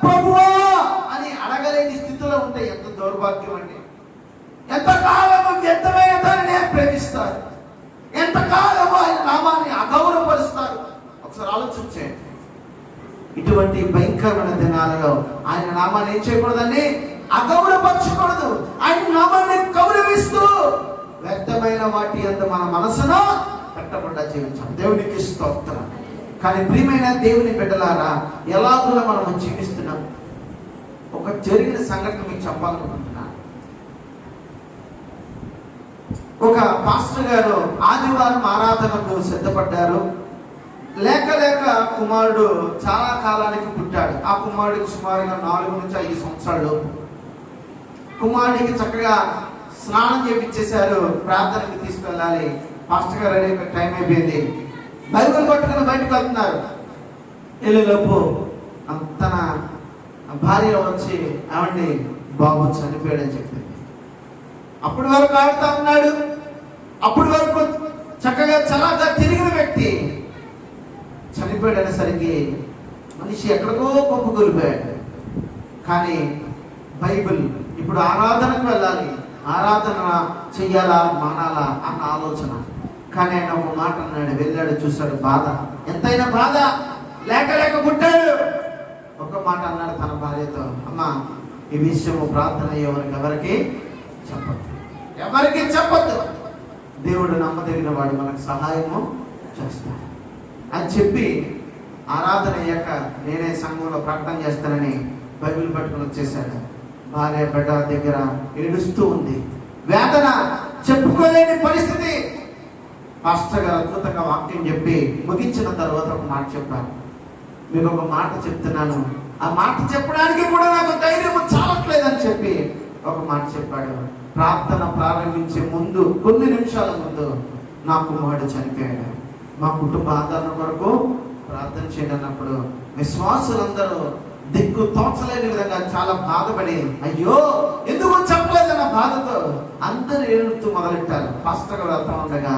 ప్రభువా అని అడగలేని స్థితిలో ఉంటే ఎంత దౌర్భాగ్యం అండి. ఎంతకాలము వ్యర్థమైన దానిని ప్రేమిస్తారు, ఎంతకాలము ఆయన నామాన్ని అగౌరవపరుస్తారు. ఒకసారి ఆలోచించండి. ఇటువంటి భయంకరమైన దినాలలో ఆయన నామాన్ని ఏం చేయకూడదండి? అగౌరవపరచకూడదు. ఆయన నామాన్ని గౌరవిస్తూ వ్యర్థమైన వాటి యందు మన మనసును పెట్టకుండా జీవించాలి. దేవునికి స్తోత్రం. కానీ ప్రియమైన దేవుని బిడ్డలారా, ఎలాగో మనం జీవిస్తున్నాం. ఒక జరిగిన సంఘటన మీకు చెప్పాలనుకుంటున్నాను. ఒక పాస్టర్ గారు ఆదివారం ఆరాధనకు సిద్ధపడ్డారు. లేక కుమారుడు చాలా కాలానికి పుట్టాడు. ఆ కుమారుడికి సుమారుగా 4 నుంచి 5 సంవత్సరాలు. కుమారుడికి చక్కగా స్నానం చేపించేశారు. ప్రార్థనకి తీసుకెళ్ళాలి. పాస్టర్ గారు అనే టైం అయిపోయింది. బైబిల్ పట్టుకుని బయటకు వెళ్తున్నారు. వెళ్ళేలోపు తన భార్య వచ్చి, ఏమండి బాబు చనిపోయాడని చెప్పింది. అప్పటి వరకు ఆడుతూ ఉన్నాడు. అప్పటి వరకు చక్కగా చలాగా తిరిగిన వ్యక్తి చనిపోయాడు అనేసరికి మనిషి ఎక్కడికో కొప్పుకొలిపోయాడు. కానీ బైబిల్ ఇప్పుడు ఆరాధనకు వెళ్ళాలి, ఆరాధన చెయ్యాలా మానాలా అన్న ఆలోచన. కానీ ఆయన ఒక మాట అన్నాడు. వెళ్ళాడు, చూశాడు, బాధ, ఎంతైనా బాధ. లేక పుట్టాడు. ఒక మాట అన్నాడు తన భార్యతో, అమ్మా ఈ విషయము ప్రార్థన ఎవరికి చెప్పద్దు. దేవుడు నమ్మదగిన వాడు, మనకు సహాయము చేస్తాడు అని చెప్పి ఆరాధన అయ్యాక నేనే సంఘంలో ప్రకటన చేస్తానని బైబిల్ పట్టుకుని వచ్చేసాడు. భార్య బిడ్డ దగ్గర ఏడుస్తూ ఉంది. వేదన చెప్పుకోలేని పరిస్థితి. పాస్టర్ గారు అద్భుతంగా వాక్యం చెప్పి ముగించిన తర్వాత ఒక మాట చెప్పాను. మీకు ఒక మాట చెప్తున్నాను, ఆ మాట చెప్పడానికి కూడా నాకు ధైర్యం చాలట్లేదని చెప్పి ఒక మాట చెప్పాడు. ప్రార్థన ప్రారంభించే ముందు కొన్ని నిమిషాల ముందు నా కుమారుడు చనిపోయాడు, మా కుటుంబ ఆదరణ కొరకు ప్రార్థన చేయండి అన్నప్పుడు విశ్వాసులందరూ దిక్కు తోచలేని విధంగా చాలా బాధపడి, అయ్యో ఎందుకు చెప్పలేదన్న బాధతో అందరూ ఏడుతూ మొదలెట్టారు. పాస్టర్ గారు వెళ్తా ఉండగా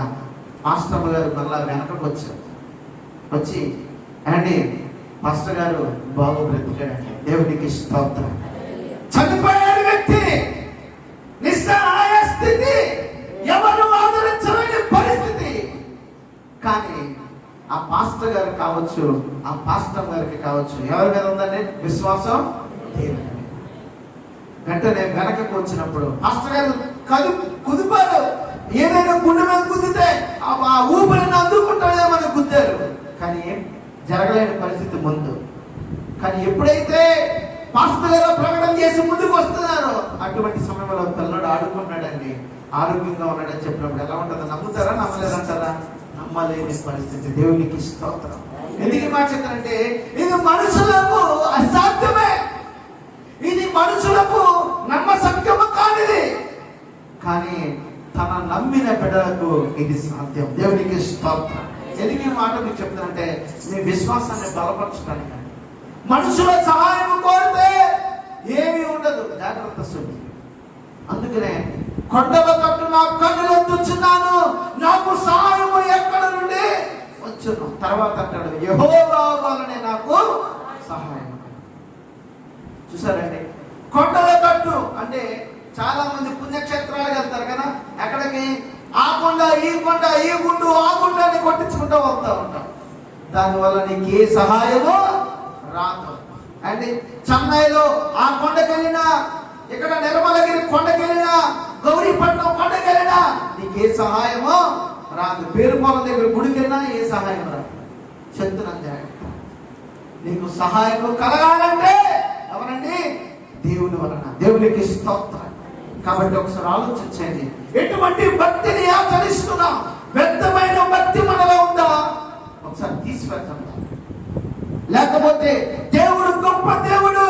పాస్టర్ గారు మళ్ళా వెనకకు వచ్చి, అండి పాస్టర్ గారు బాబు బ్రతికాడండి, దేవునికి స్తోత్రం. చనిపోయిన వ్యక్తి, నిస్సహాయ స్థితి, ఎవరు ఆదరించలేని పరిస్థితి. కానీ ఆ పాస్టర్ గారికి కావచ్చు, ఆ పాస్టర్ గారికి కావచ్చు, ఎవరి మీద ఉందండి విశ్వాసం? దేవుని. వెంటనే వెనకకు వచ్చినప్పుడు పాస్టర్ గారు కుదిపారు. ఏదైనా గుండె మీద గుద్దితే ఆ ఊపిరిని అందుకుంటాడేమని గుద్దారు. కానీ ఏం జరగలేని పరిస్థితి ముందు. కానీ ఎప్పుడైతే పాస్టర్ గారు ప్రకటన చేసి ముందుకు వస్తున్నారో అటువంటి సమయంలో పిల్లడు ఆడుకున్నాడండి, ఆరోగ్యంగా ఉన్నాడని చెప్పినప్పుడు ఎలా ఉంటుందో నమ్ముతారా? నమ్మలేదంటారా? నమ్మలేని పరిస్థితి. దేవునికి స్తోత్రం. ఎందుకు మాట చెప్తారంటే ఇది మనుషులకు అసాధ్యమే, ఇది మనుషులకు నమ్మశక్యము కానిది, కానీ తన నమ్మిన బిడ్డలకు ఇది సాధ్యం. దేవునికి స్తోత్రం. ఎందుకు ఈ మాట మీకు చెప్తానంటే మీ విశ్వాసాన్ని బలపరచడానికి. మనుషుల సహాయం కోరితే ఏమీ ఉండదు, జాగ్రత్త సుడి. అందుకనే కొండల తట్టు నా కన్నులు ఎత్తుచున్నాను, నాకు సహాయము ఎక్కడ నుండి వచ్చును. తర్వాత అంటాడు యెహోవా వలనే నాకు సహాయం. చూసారండి, కొండల తట్టు అంటే చాలా మంది పుణ్యక్షేత్రాలకు వెళ్తారు కదా, ఎక్కడికి? ఆ కొండ ఈ కొండ, ఈ గుండు ఆ గుండాన్ని కొట్టించుకుంటూ వస్తూ ఉంటాం. దానివల్ల నీకు ఏ సహాయము రాదు. అంటే చెన్నైలో ఆ కొండకెళ్ళినా, ఇక్కడ నిర్మలగిరి కొండకెళ్ళినా, గౌరీపట్నం కొండకెళ్ళినా నీకు ఏ సహాయమో రాదు. పేరుపాలెం దగ్గర గుడికెళ్ళినా ఏ సహాయం రాదు. చెప్తున్నాను, నీకు సహాయం కలగాలంటే ఎవరండి? దేవుని వలన. దేవునికి స్తోత్రం. కాబట్టి ఒకసారి ఆలోచించండి, ఎటువంటి భక్తిని ఆచరిస్తున్నాం? వ్యర్థమైన భక్తి మనలో ఉందా? ఒకసారి తీసివేద్దాం. లేకపోతే దేవుడు గొప్ప దేవుడు,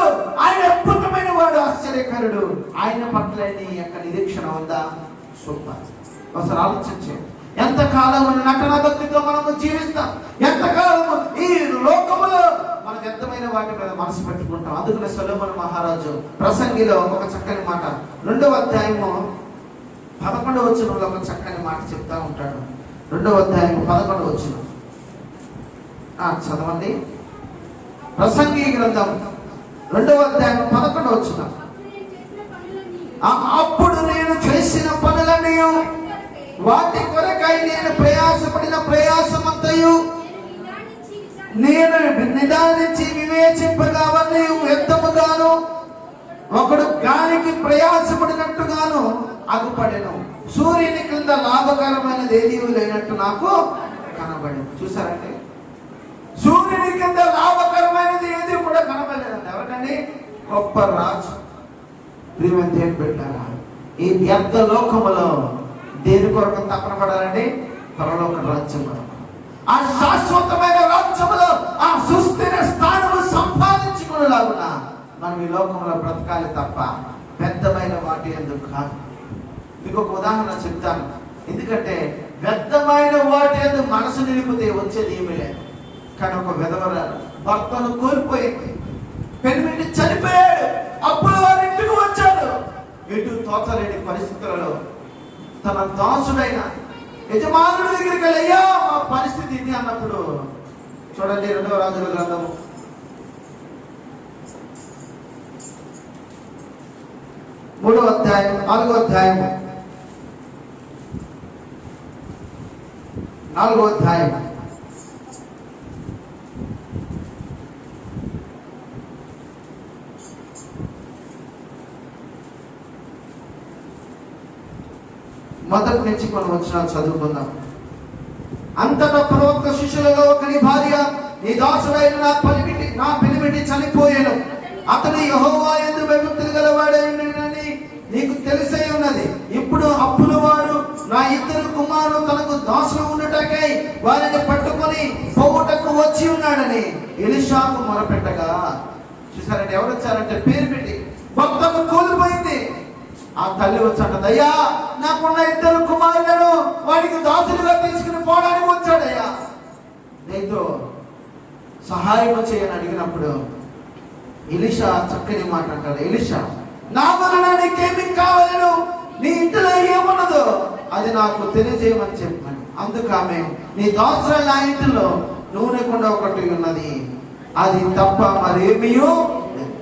ఆయన అద్భుతమైన వాడు, ఆశ్చర్యకరుడు, ఆయన పట్ల నీ యొక్క నిరీక్షణ ఉందా? సూపర్. ఒకసారి ఆలోచించండి. ఎంతకాలం నటన భక్తితో మనము జీవిస్తాం, ఎంతకాలము ఈ లోకములో మనం వ్యర్థమైన వాటి మీద మనసు పెట్టుకుంటాం. అందుకనే సొలొమోను మహారాజు ప్రసంగిలో ఒక చక్కని మాట, 2వ అధ్యాయము 11వ వచనంలో ఒక చక్కని మాట చెప్తా ఉంటాడు. 2వ అధ్యాయం 11వ వచనం చదవండి. ప్రసంగి గ్రంథం 2వ అధ్యాయం 11వ వచనం. అప్పుడు నేను చేసిన పనులన్నీ, వాటి కొరకై నేను ప్రయాసపడిన ప్రయాసమంతయు నేను నిదానించి వివేచింపగా అవన్నీ వ్యర్థముగాను, ఒకడు గాలికి ప్రయాసపడినట్టుగాను అగుపడెను. సూర్యుని క్రింద లాభకరమైనది ఏదీ లేనట్టు నాకు కనబడింది. చూసారంటే సూర్యుని కింద లాభకరమైనది ఏది కూడా కనబడలేదండి. ఎవరికండి? గొప్ప రాజు. ప్రియమైన దేవుని బిడ్డలారా, ఈ వ్యర్థ లోకములో దేని కొరకు తపన పడాలండి? పరలోక రాజ్యం. ఆ శాశ్వతమైన రాజ్యములో ఆ సుస్థిర స్థానము సంపాదించుకునేలాగున మనం ఈ లోకంలో బ్రతకాలి తప్ప వ్యర్థమైన వాటి ఎందుకు కాదు. మీకు ఒక ఉదాహరణ చెప్తాను. ఎందుకంటే వ్యర్థమైన వాటి ఎందుకు మనసు నిలిపితే వచ్చేది ఏమీ లేదు. కానీ ఒక విధవరాలు భర్తను కోల్పోయింది, పెళ్లి చనిపోయాడు, అప్పుడు వారి ఇంటికి వచ్చాడు. ఎటు తోచలేని పరిస్థితులలో తన దాసుడైన యజమానుడి దగ్గరికి వెళ్ళి, అయ్యా మా పరిస్థితి ఇది అన్నప్పుడు, చూడండి 2వ రాజుల గ్రంథము 3వ అధ్యాయం 4వ అధ్యాయం 4వ అధ్యాయం మొదటి నుంచి మనం వచ్చిన చదువుకుందాం. అంతటా ప్రవక్త శిష్యులలో ఒకని భార్య, నీ దాసుడైన నా పెనిమిటి చనిపోయాను, అతడు యెహోవా యందు భయభక్తులు గలవాడని నీకు తెలిసే ఉన్నది. ఇప్పుడు అప్పుల వాడు నా 2 కుమారులు తనకు దాసులు ఉండటకై వారిని పట్టుకొని పోవుటకు వచ్చి ఉన్నాడని ఎలీషాకు మొరపెట్టగా. చూసారంటే ఎవరు వచ్చారంటే పేరు పెట్టి, భక్తులు కోల్పోయింది. ఆ తల్లి వచ్చాడు, అయ్యా నాకున్న 2 కుమారులను వాడికి దాసులుగా తీసుకుని పోవడానికి వచ్చాడయ్యా, నీతో సహాయం చేయని అడిగినప్పుడు ఎలీషా చక్కని మాట అంటాడు. ఎలీషా, నా వలన నీకేమి కావాలను, నీ ఇంటిలో ఏమున్నదో అది నాకు తెలియజేయమని చెప్పాను. అందుకు ఆమె, నీ దాసుల నా ఇంటిలో నూనె కుండ ఒకటి ఉన్నది, అది తప్ప మరేమీ.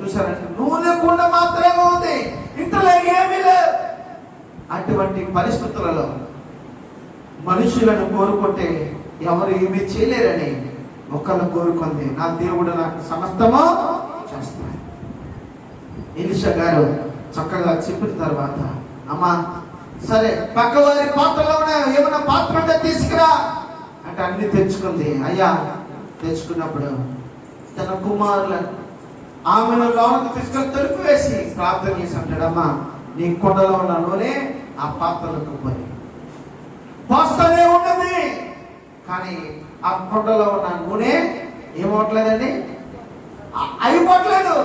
చూసారంటే నూనె కుండ మాత్రమే ఉంది, ఇంట్లో ఏమీ లేదు. అటువంటి పరిస్థితులలో మనుషులను కోరుకుంటే ఎవరు ఏమీ చేయలేరని ఒకళ్ళు కోరుకుంది, నా దేవుడు నాకు సమస్తము చేస్తాడు. ఎలీషా గారు చక్కగా చెప్పిన తర్వాత, అమ్మా సరే పక్కవారి పాత్రలో ఏమైనా పాత్ర ఉంటే తీసుకురా అంటే అన్ని తెచ్చుకుంది. అయ్యా తెచ్చుకున్నప్పుడు తన కుమారులను ఆమెను లోనకు తీసుకొని తలుపు వేసి ప్రార్థన చేసి అంటాడు, అమ్మా నీ కుండలో ఉన్న నూనె ఆ పాత్రలకు పోస్తూనే ఉన్నది, కానీ ఆ కుండలో ఉన్న నూనె ఏమవట్లేదండి, అయిపోవట్లేదు.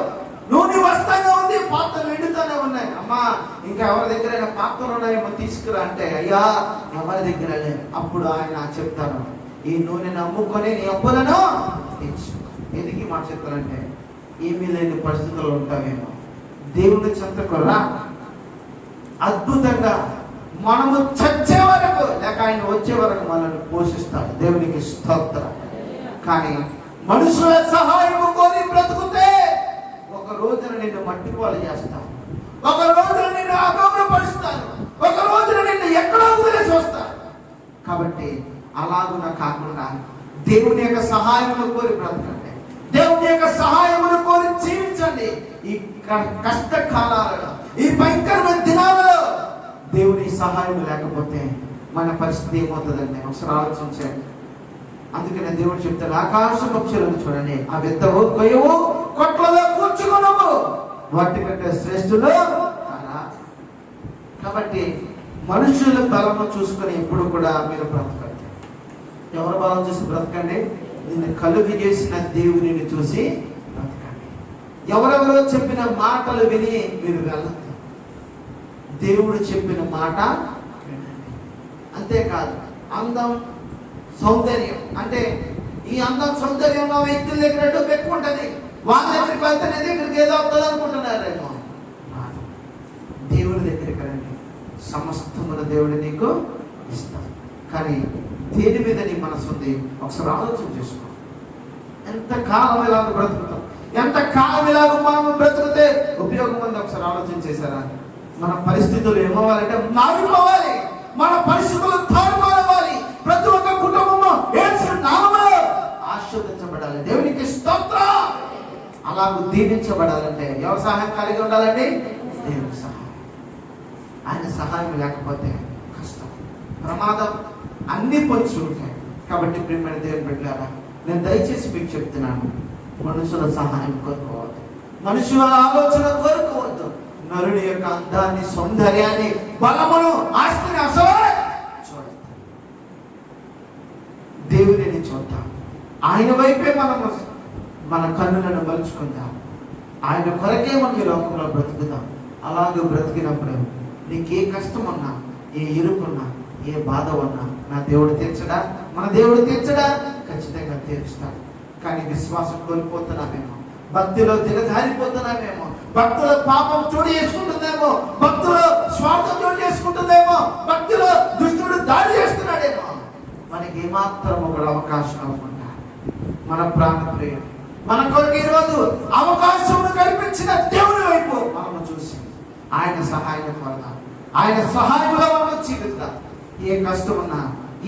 నూనె వస్తానే ఉంది, పాత్రలు నిండుతూనే ఉన్నాయి. అమ్మా ఇంకా ఎవరి దగ్గరైనా పాత్రలు ఉన్నాయేమో తీసుకురా అంటే, అయ్యా ఎవరి దగ్గర లేదు. అప్పుడు ఆయన చెప్తాను, ఈ నూనెను అమ్ముకొని నీ అప్పులను తెచ్చు. ఎందుకు మాట చెప్తానంటే, ఏమీ లేని పరిస్థితుల్లో ఉంటావేమో, దేవుని చెంతకు రా, అద్భుతంగా మనము చచ్చే వరకు లేక ఆయన వచ్చే వరకు మనల్ని పోషిస్తాడు. దేవునికి స్తోత్రం. కానీ మనుషుల సహాయం కోరి బ్రతుకుతే ఒక రోజున నిన్ను మట్టి పాలు చేస్తాను, ఒక రోజున నిన్ను అగౌరవపరుస్తాను, ఒక రోజున నిన్ను ఎక్కడో వదిలేసి వస్తాను. కాబట్టి అలాగున కాకుండా దేవుని యొక్క సహాయమును కోరి బ్రతకండి, దేవుని యొక్క సహాయమును కోరి జీవించండి. ఈ కష్టకాలాలలో, ఈ భయంకరమైన దినాలలో దేవుని సహాయం లేకపోతే మన పరిస్థితి ఏమవుతుందండి ఒకసారి ఆలోచించండి. అందుకనే దేవుడు చెప్తాడు, ఆకాశ పక్షులను చూడండి, అవి ఎత్తవు కొయ్యవు, కొట్లలో కూర్చుకునవు, వాటి కంటే శ్రేష్ఠులు కారా. కాబట్టి మనుషుల బలము చూసుకొని ఎప్పుడు కూడా మీరు బ్రతకండి. ఎవరు బలం చూసి బ్రతకండి? నిన్ను కలుగు చేసిన దేవుని చూసి బ్రతకండి. ఎవరెవరో చెప్పిన మాటలు విని మీరు వెళ్ళండి, దేవుడు చెప్పిన మాట వినండి. అంతేకాదు అందం సౌందర్యం అంటే, ఈ అందం సౌందర్యంలో వ్యక్తుల దగ్గర డబ్బు ఎక్కువ ఉంటుంది, వాళ్ళ దగ్గరికి వెళ్తేనే దగ్గరికి ఏదో అవుతుంది అనుకుంటున్నారేమో. దేవుడి దగ్గరికి రండి, సమస్తమును దేవుడు నీకు ఇస్తాడు. కానీ దేని మీద నీ మనసు ఉంది ఒకసారి ఆలోచన చేసుకో. ఎంత కాలం ఇలాగ బ్రతుకుతాం, ఎంత కాలం ఇలాగ మనం బ్రతుకుతే ఉపయోగం ఉంది ఒకసారి ఆలోచన చేశారా? మన పరిస్థితులు ఏమవ్వాలంటే మారిపోవాలి, మన పరిస్థితులు తారుమారవాలి. ప్రతి ఒక్క కుటుంబము యేసు నామములో ఆశీర్వదించబడాలి. దేవునికి స్తోత్రం. అలాగూ దీవించబడాలంటే ఎవరి సహాయం కలిగి ఉండాలండి? దేవుని సహాయం. ఆయన సహాయం లేకపోతే కష్టం, ప్రమాదం అన్ని పొంచి ఉంటాయి. కాబట్టి ప్రియమైన దేవుని బిడ్డలారా, నేను దయచేసి మీకు చెప్తున్నాను, మనుషుల సహాయం కోరుకోవద్దు, మనుషుల ఆలోచన కోరుకోవద్దు. నరుని యొక్క అందాన్ని, సౌందర్యాన్ని, బలమును, ఆస్తిని అసలు చూడద్దు. దేవుడిని చూద్దాం, ఆయన వైపే మనము మన కన్నులను మలుచుకుందాం, ఆయన కొరకే మనం ఈ లోకంలో బ్రతుకుదాం. అలాగే బ్రతికినప్పుడు నీకు ఏ కష్టం ఉన్నా, ఏ ఇరుకున్నా, ఏ బాధ ఉన్నా నా దేవుడు తీర్చడా? మన దేవుడు తీర్చడా? ఖచ్చితంగా తీర్చుతాడు. కానీ విశ్వాసం కోల్పోతున్నామేమో, భక్తిలో దిగజారిపోతున్నామేమో, భక్తుల పాపం చోటు చేసుకుంటుందేమో, భక్తులు స్వార్థం చోటు చేసుకుంటుందేమో, భక్తిలో దుష్టుడు దాడి చేస్తున్నాడేమో. మనకి ఏమాత్రం ఒక అవకాశం అవ్వకుండా మన ప్రాణప్రియుడు మన కొరకు ఈరోజు అవకాశం కల్పించిన దేవుని వైపు మనము చూసి ఆయన సహాయం కోరదాం, ఆయన సహాయంలో మనం జీవిద్దాం. ఏ కష్టం ఉన్నా,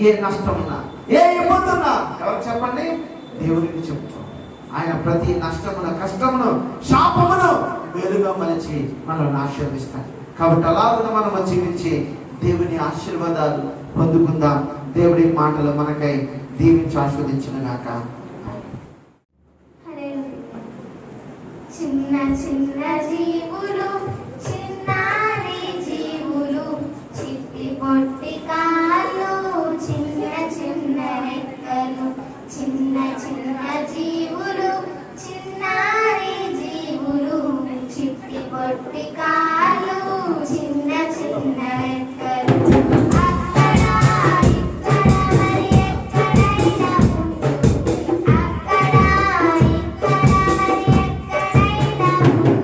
ఏ నష్టం ఉన్నా, ఏ ఇబ్బంది ఉన్నా ఎవరు చెప్పండి? దేవునికి చెప్తాం. ఆయన ప్రతి నష్టమును, కష్టమును, శాపమును మేలుగా మలచి మనల్ని ఆశీర్వదిస్తాడు. కాబట్టి అలాగున మనం జీవించి దేవుని ఆశీర్వాదాలు పొందుకుందాం. దేవుడి మాటలు మనకై దీవించి ఆస్వాదించునుగాక. చిన్న చిన్న జీవులు, చిన్నారి జీవులు, చిట్టి పొట్టి కాళ్ళు, చిన్న చిన్న రెక్కలు, చిన్న చిన్న జీవులు, చిన్నారి జీవులు, చిట్టి పొట్టి కాళ్ళు, చిన్న చిన్న రెక్కలు. అక్కడ ఇక్కడ మరి ఎక్కడైనా ఉండు, అక్కడ ఇక్కడ మరి ఎక్కడైనా ఉండు.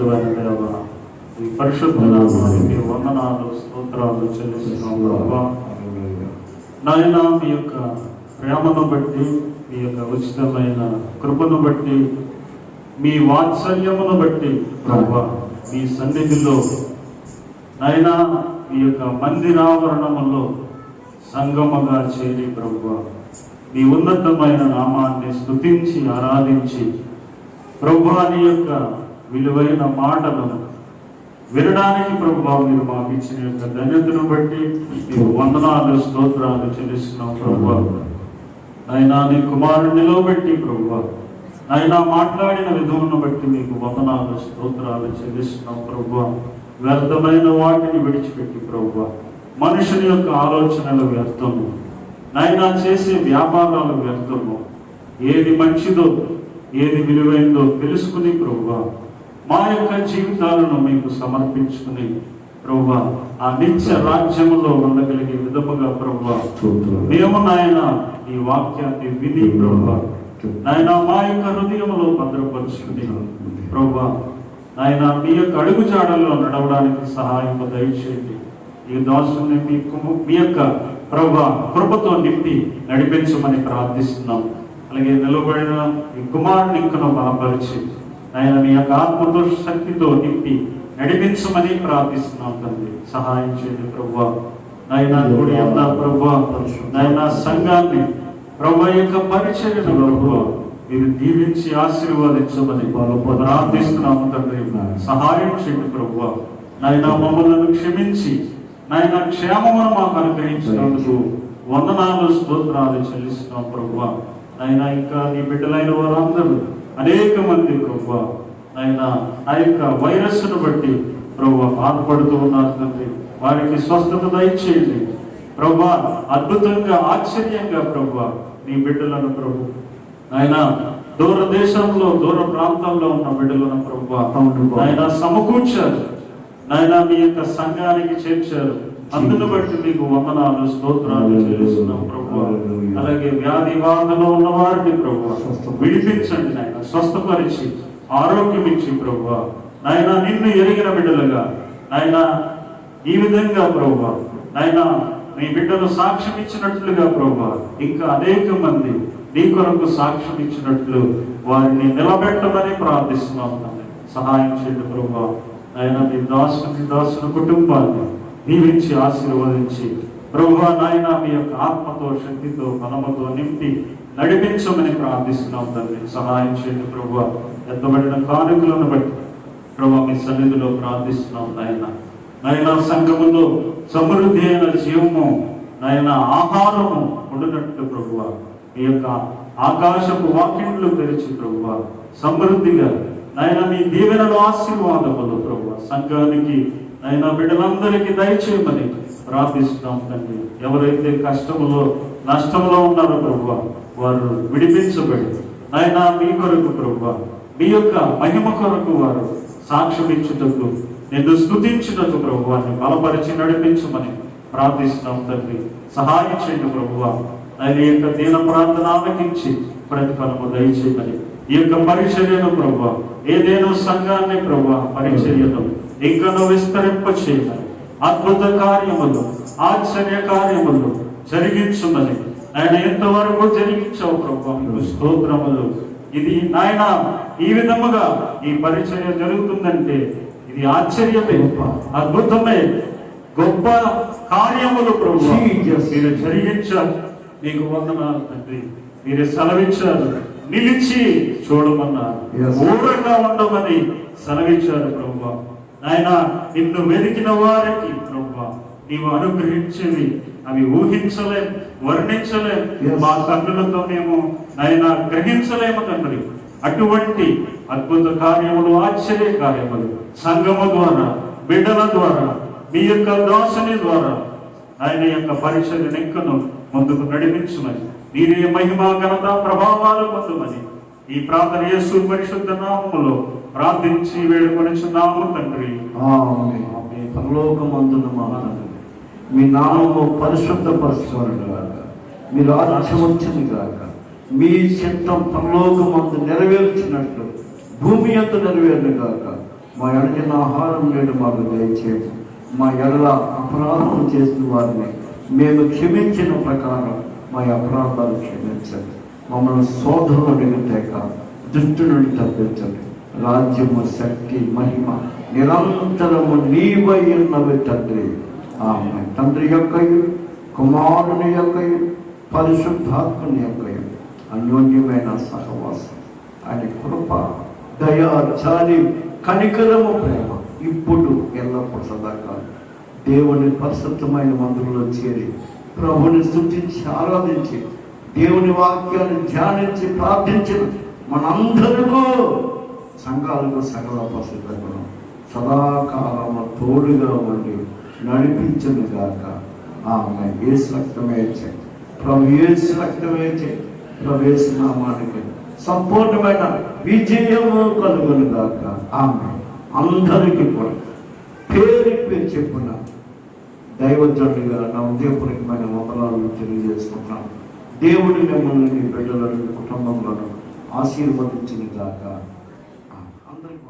పరిశుద్ధమైన దేవ, ఈ పరిశుద్ధ నామానికి వందనాలు స్తోత్రాలు చెల్లిస్తున్నాం ప్రభువా. నాయన మీ యొక్క ప్రేమను బట్టి, మీ యొక్క ఉచితమైన కృపను బట్టి, మీ వాత్సల్యమును బట్టి ప్రభువా, మీ సన్నిధిలో నాయన మీ యొక్క మందిరావరణములో సంగమగా చేరి ప్రభువా, మీ ఉన్నతమైన నామాన్ని స్తుతించి ఆరాధించి ప్రభువా, నీ యొక్క విలువైన మాటలను వినడానికి ప్రభువా మీరు మాకు ఇచ్చిన యొక్క ధన్యతను బట్టి మీకు వందనాలు స్తోత్రాలు చెల్లిస్తున్నాం ప్రభువా. నాయనా నీ కుమారుని నిలవబెట్టి ప్రభువా, నాయనా మాట్లాడిన విధమును బట్టి మీకు వందనాలు స్తోత్రాలు చెల్లిస్తున్నాం ప్రభువా. వ్యర్థమైన వాటిని విడిచిపెట్టి ప్రభువా, మనుషుని యొక్క ఆలోచనలు వ్యర్థము, నాయనా చేసే వ్యాపారాలు వ్యర్థము, ఏది మంచిదో ఏది విలువైందో తెలుసుకుని ప్రభువా, మా యొక్క జీవితాలను మీకు సమర్పించుకుని ప్రభువా, ఆ నిత్య రాజ్యములో ఉండగలిగే విధముగా ప్రభువా మేము నాయన ఈ వాక్యాన్ని విని ప్రభువా, నాయన మా యొక్క హృదయంలో భద్రపరుచుకుని ప్రభువా, నాయన మీ యొక్క అడుగు జాడల్లో నడవడానికి సహాయం దయచేయండి. ఈ దాసుని మీ యొక్క ప్రభువా కృపతో నింపి నడిపించమని ప్రార్థిస్తున్నాం. అలాగే నిలబడిన ఈ కుమారుని ఇంకను బలపరిచి ఆయన మీ యొక్క ఆత్మతో శక్తితో నింపి నడిపించమని ప్రార్థిస్తున్నాం తండ్రి. సహాయం చేయండి ప్రభువా. నాయన గుడి ఉన్న ప్రభువా, నాయన సంఘాన్ని ప్రభువా యొక్క పరిచర్యను ప్రభువా మీరు దీవించి ఆశీర్వాదించమని ప్రార్థిస్తున్నాము తండ్రి. సహాయం చేయండి ప్రభువా. నాయన మమ్మల్ని క్షమించి నాయన క్షేమమును మాకు అనుగ్రహించినందుకు వందనాలు స్తోత్రాలు చెల్లిస్తున్నాం ప్రభువా. నాయన ఇంకా నీ బిడ్డలైన వారందరూ అనేక మంది ప్రభువా నాయన ఆ యొక్క వైరస్ను బట్టి ప్రభువా బాధపడుతూ ఉన్నారు తండ్రి. వారికి స్వస్థత దయచేయండి ప్రభువా. అద్భుతంగా ఆశ్చర్యంగా ప్రభువా నీ బిడ్డలను ప్రభు ఆయన దూర దేశంలో దూర ప్రాంతంలో ఉన్న బిడ్డలను ప్రభువా ఆయన సమకూర్చారు, నాయన మీ యొక్క సంఘానికి చేర్చారు. అందును బట్టి మీకు వందనాలు స్తోత్రాలు చెల్లిస్తున్నాం ప్రభువా. అలాగే వ్యాధి బాధలో ఉన్న వారిని ప్రభువా విడిపించండి నాయన, స్వస్థపరిచి ఆరోగ్యం ఇచ్చి ప్రభువా నాయన నిన్ను ఎరిగిన బిడ్డలుగా నాయన ఈ విధంగా ప్రభువా నాయన మీ బిడ్డలు సాక్ష్యం ఇచ్చినట్లుగా ప్రభువా ఇంకా అనేక మంది నీ కొరకు సాక్ష్యం ఇచ్చినట్లు వారిని నిలబెట్టమని ప్రార్థిస్తున్నాం. సహాయం చేయండి ప్రభువా. నాయన మీ దాసుని కుటుంబాన్ని దీవించి ఆశీర్వదించి ప్రభువా నాయన మీ యొక్క ఆత్మతో శక్తితో బలముతో నింపి నడిపించమని ప్రార్థిస్తున్నాం తండ్రి. సహాయం చేయండి ప్రభువా. ఎత్తబడిన కానుకలను బట్టి ప్రభువా మీ సన్నిధిలో ప్రార్థిస్తున్నాం నాయన. నాయన సంఘములో సమృద్ధి అయిన జీవము నాయన ఆహారము ఉండినట్లు ప్రభువా మీ యొక్క ఆకాశపు వాకిండ్లు తెరిచి ప్రభువా సమృద్ధిగా నాయన మీ దీవెనలు ఆశీర్వాదములు ప్రభువా సంఘానికి నాయన బిడ్డలందరికీ దయచేయమని ప్రార్థిస్తున్నాం తండ్రి. ఎవరైతే కష్టములో నష్టంలో ఉన్నారో ప్రభువా వారు విడిపించబడి నాయన మీ కొరకు ప్రభువా మీ యొక్క మహిమ కొరకు వారు సాక్ష్యం ఇచ్చుటకు నిన్ను స్తుతించుటకు ప్రభువాన్ని బలపరిచి నడిపించమని ప్రార్థిస్తున్నాం తండ్రి. సహాయం చేయండి ప్రభువా. ఆయన యొక్క దీన ప్రార్థన ఆలకించి ప్రతిఫలము దయచేయమని ఈ యొక్క పరిచర్యను ప్రభువా ఏదేనో సంఘాన్ని ప్రభువా పరిచర్యను ఇంకనూ విస్తరింప చేయమని అద్భుత కార్యములు ఆశ్చర్య కార్యములు జరిగించుమని ఆయన ఎంతవరకు జరిగించావు ప్రభువా మీకు స్తోత్రములు. ఇది నాయన ఈ విధముగా ఈ పరిచర్య జరుగుతుందంటే ఇది ఆశ్చర్యమే, అద్భుతమే, గొప్ప కార్యములు ప్రభువా మీరు జరిగించారు. నీకు వందనాలు తండ్రి. మీరే సెలవిచ్చారు, నిలిచి చూడమన్నారు, ఊరగా ఉండమని సెలవిచ్చారు ప్రభువా. నాయన నిన్ను వెతికిన వారికి ప్రభువా నీవు అనుగ్రహించేవి అవి ఊహించలేం, వర్ణించలేం, మా కన్నులతో మేము నాయన గ్రహించలేము తండ్రి. అటువంటి అద్భుత కార్యములు ఆశ్చర్య కార్యములు సంఘము ద్వారా బిడ్డల ద్వారా మీ యొక్క దాసుని ద్వారా ఆయన యొక్క పరిచర్యను ఇంకను ముందుకు నడిపించుమని మీరే మహిమా ఘనత ప్రభావాలు పొందుమని ఈ ప్రార్థన యేసు పరిశుద్ధ నామములో ప్రార్థించి వేడుకొనిచున్నాము తండ్రి. ఆమేన్. పరలోకమందున్న మా తండ్రి, మీ నామము పరిశుద్ధపరచబడును గాక, మీ రాజ్యం వచ్చును గాక, మీ చిత్తం పరలోకమందు నెరవేర్చినట్లు భూమి యందు నెరవేరును గాక. మా అడిగిన ఆహారం నేడు మాకు దయచేయము. మా ఎడల అపరాధం చేసిన వారిని మేము క్షమించిన ప్రకారం మా అపరాధాలు క్షమించండి. మమ్మల్ని శోధనలు తేక దుష్టు నుండి తప్పించండి. రాజ్యము, శక్తి, మహిమ నిరంతరము నీవై ఉన్నవి తండ్రి. ఆమె తండ్రి యొక్కయు కుమారుని యొక్కయు పరిశుద్ధాత్మని యొక్కయు అన్యోన్యమైన సహవాసం, ఆయన కృప, దయ, జాలి, కనికరము, ప్రేమ ఇప్పుడు ఎల్లప్పుడు సదాకాలం దేవుని పరిశుద్ధమైన మందిరంలో చేరి ప్రభుని స్తుతించి ఆరాధించి దేవుని వాక్యాన్ని ధ్యానించి ప్రార్థించిన మనందరికీ సంఘాలకు సకల పరిశుద్ధతను సదాకాలము తోడుగా ఉండి నడిపించను గాక. ఆమె యేసు రక్తమే చేయి, ప్రభు యేసు రక్తమే చేయి, ప్రభు యేసు నామానికి సంపూర్ణమైన విజయము కలుగును గాక. ఆమె అందరికీ కూడా పేరు చెప్పున దైవజనుడిగా నా ఉదయపూర్వకమైన వందనాలు తెలియజేసుకుంటున్నాను. దేవుడి మిమ్మల్ని మీ బిడ్డలను కుటుంబంలో ఆశీర్వదించిన గాక. అందరికీ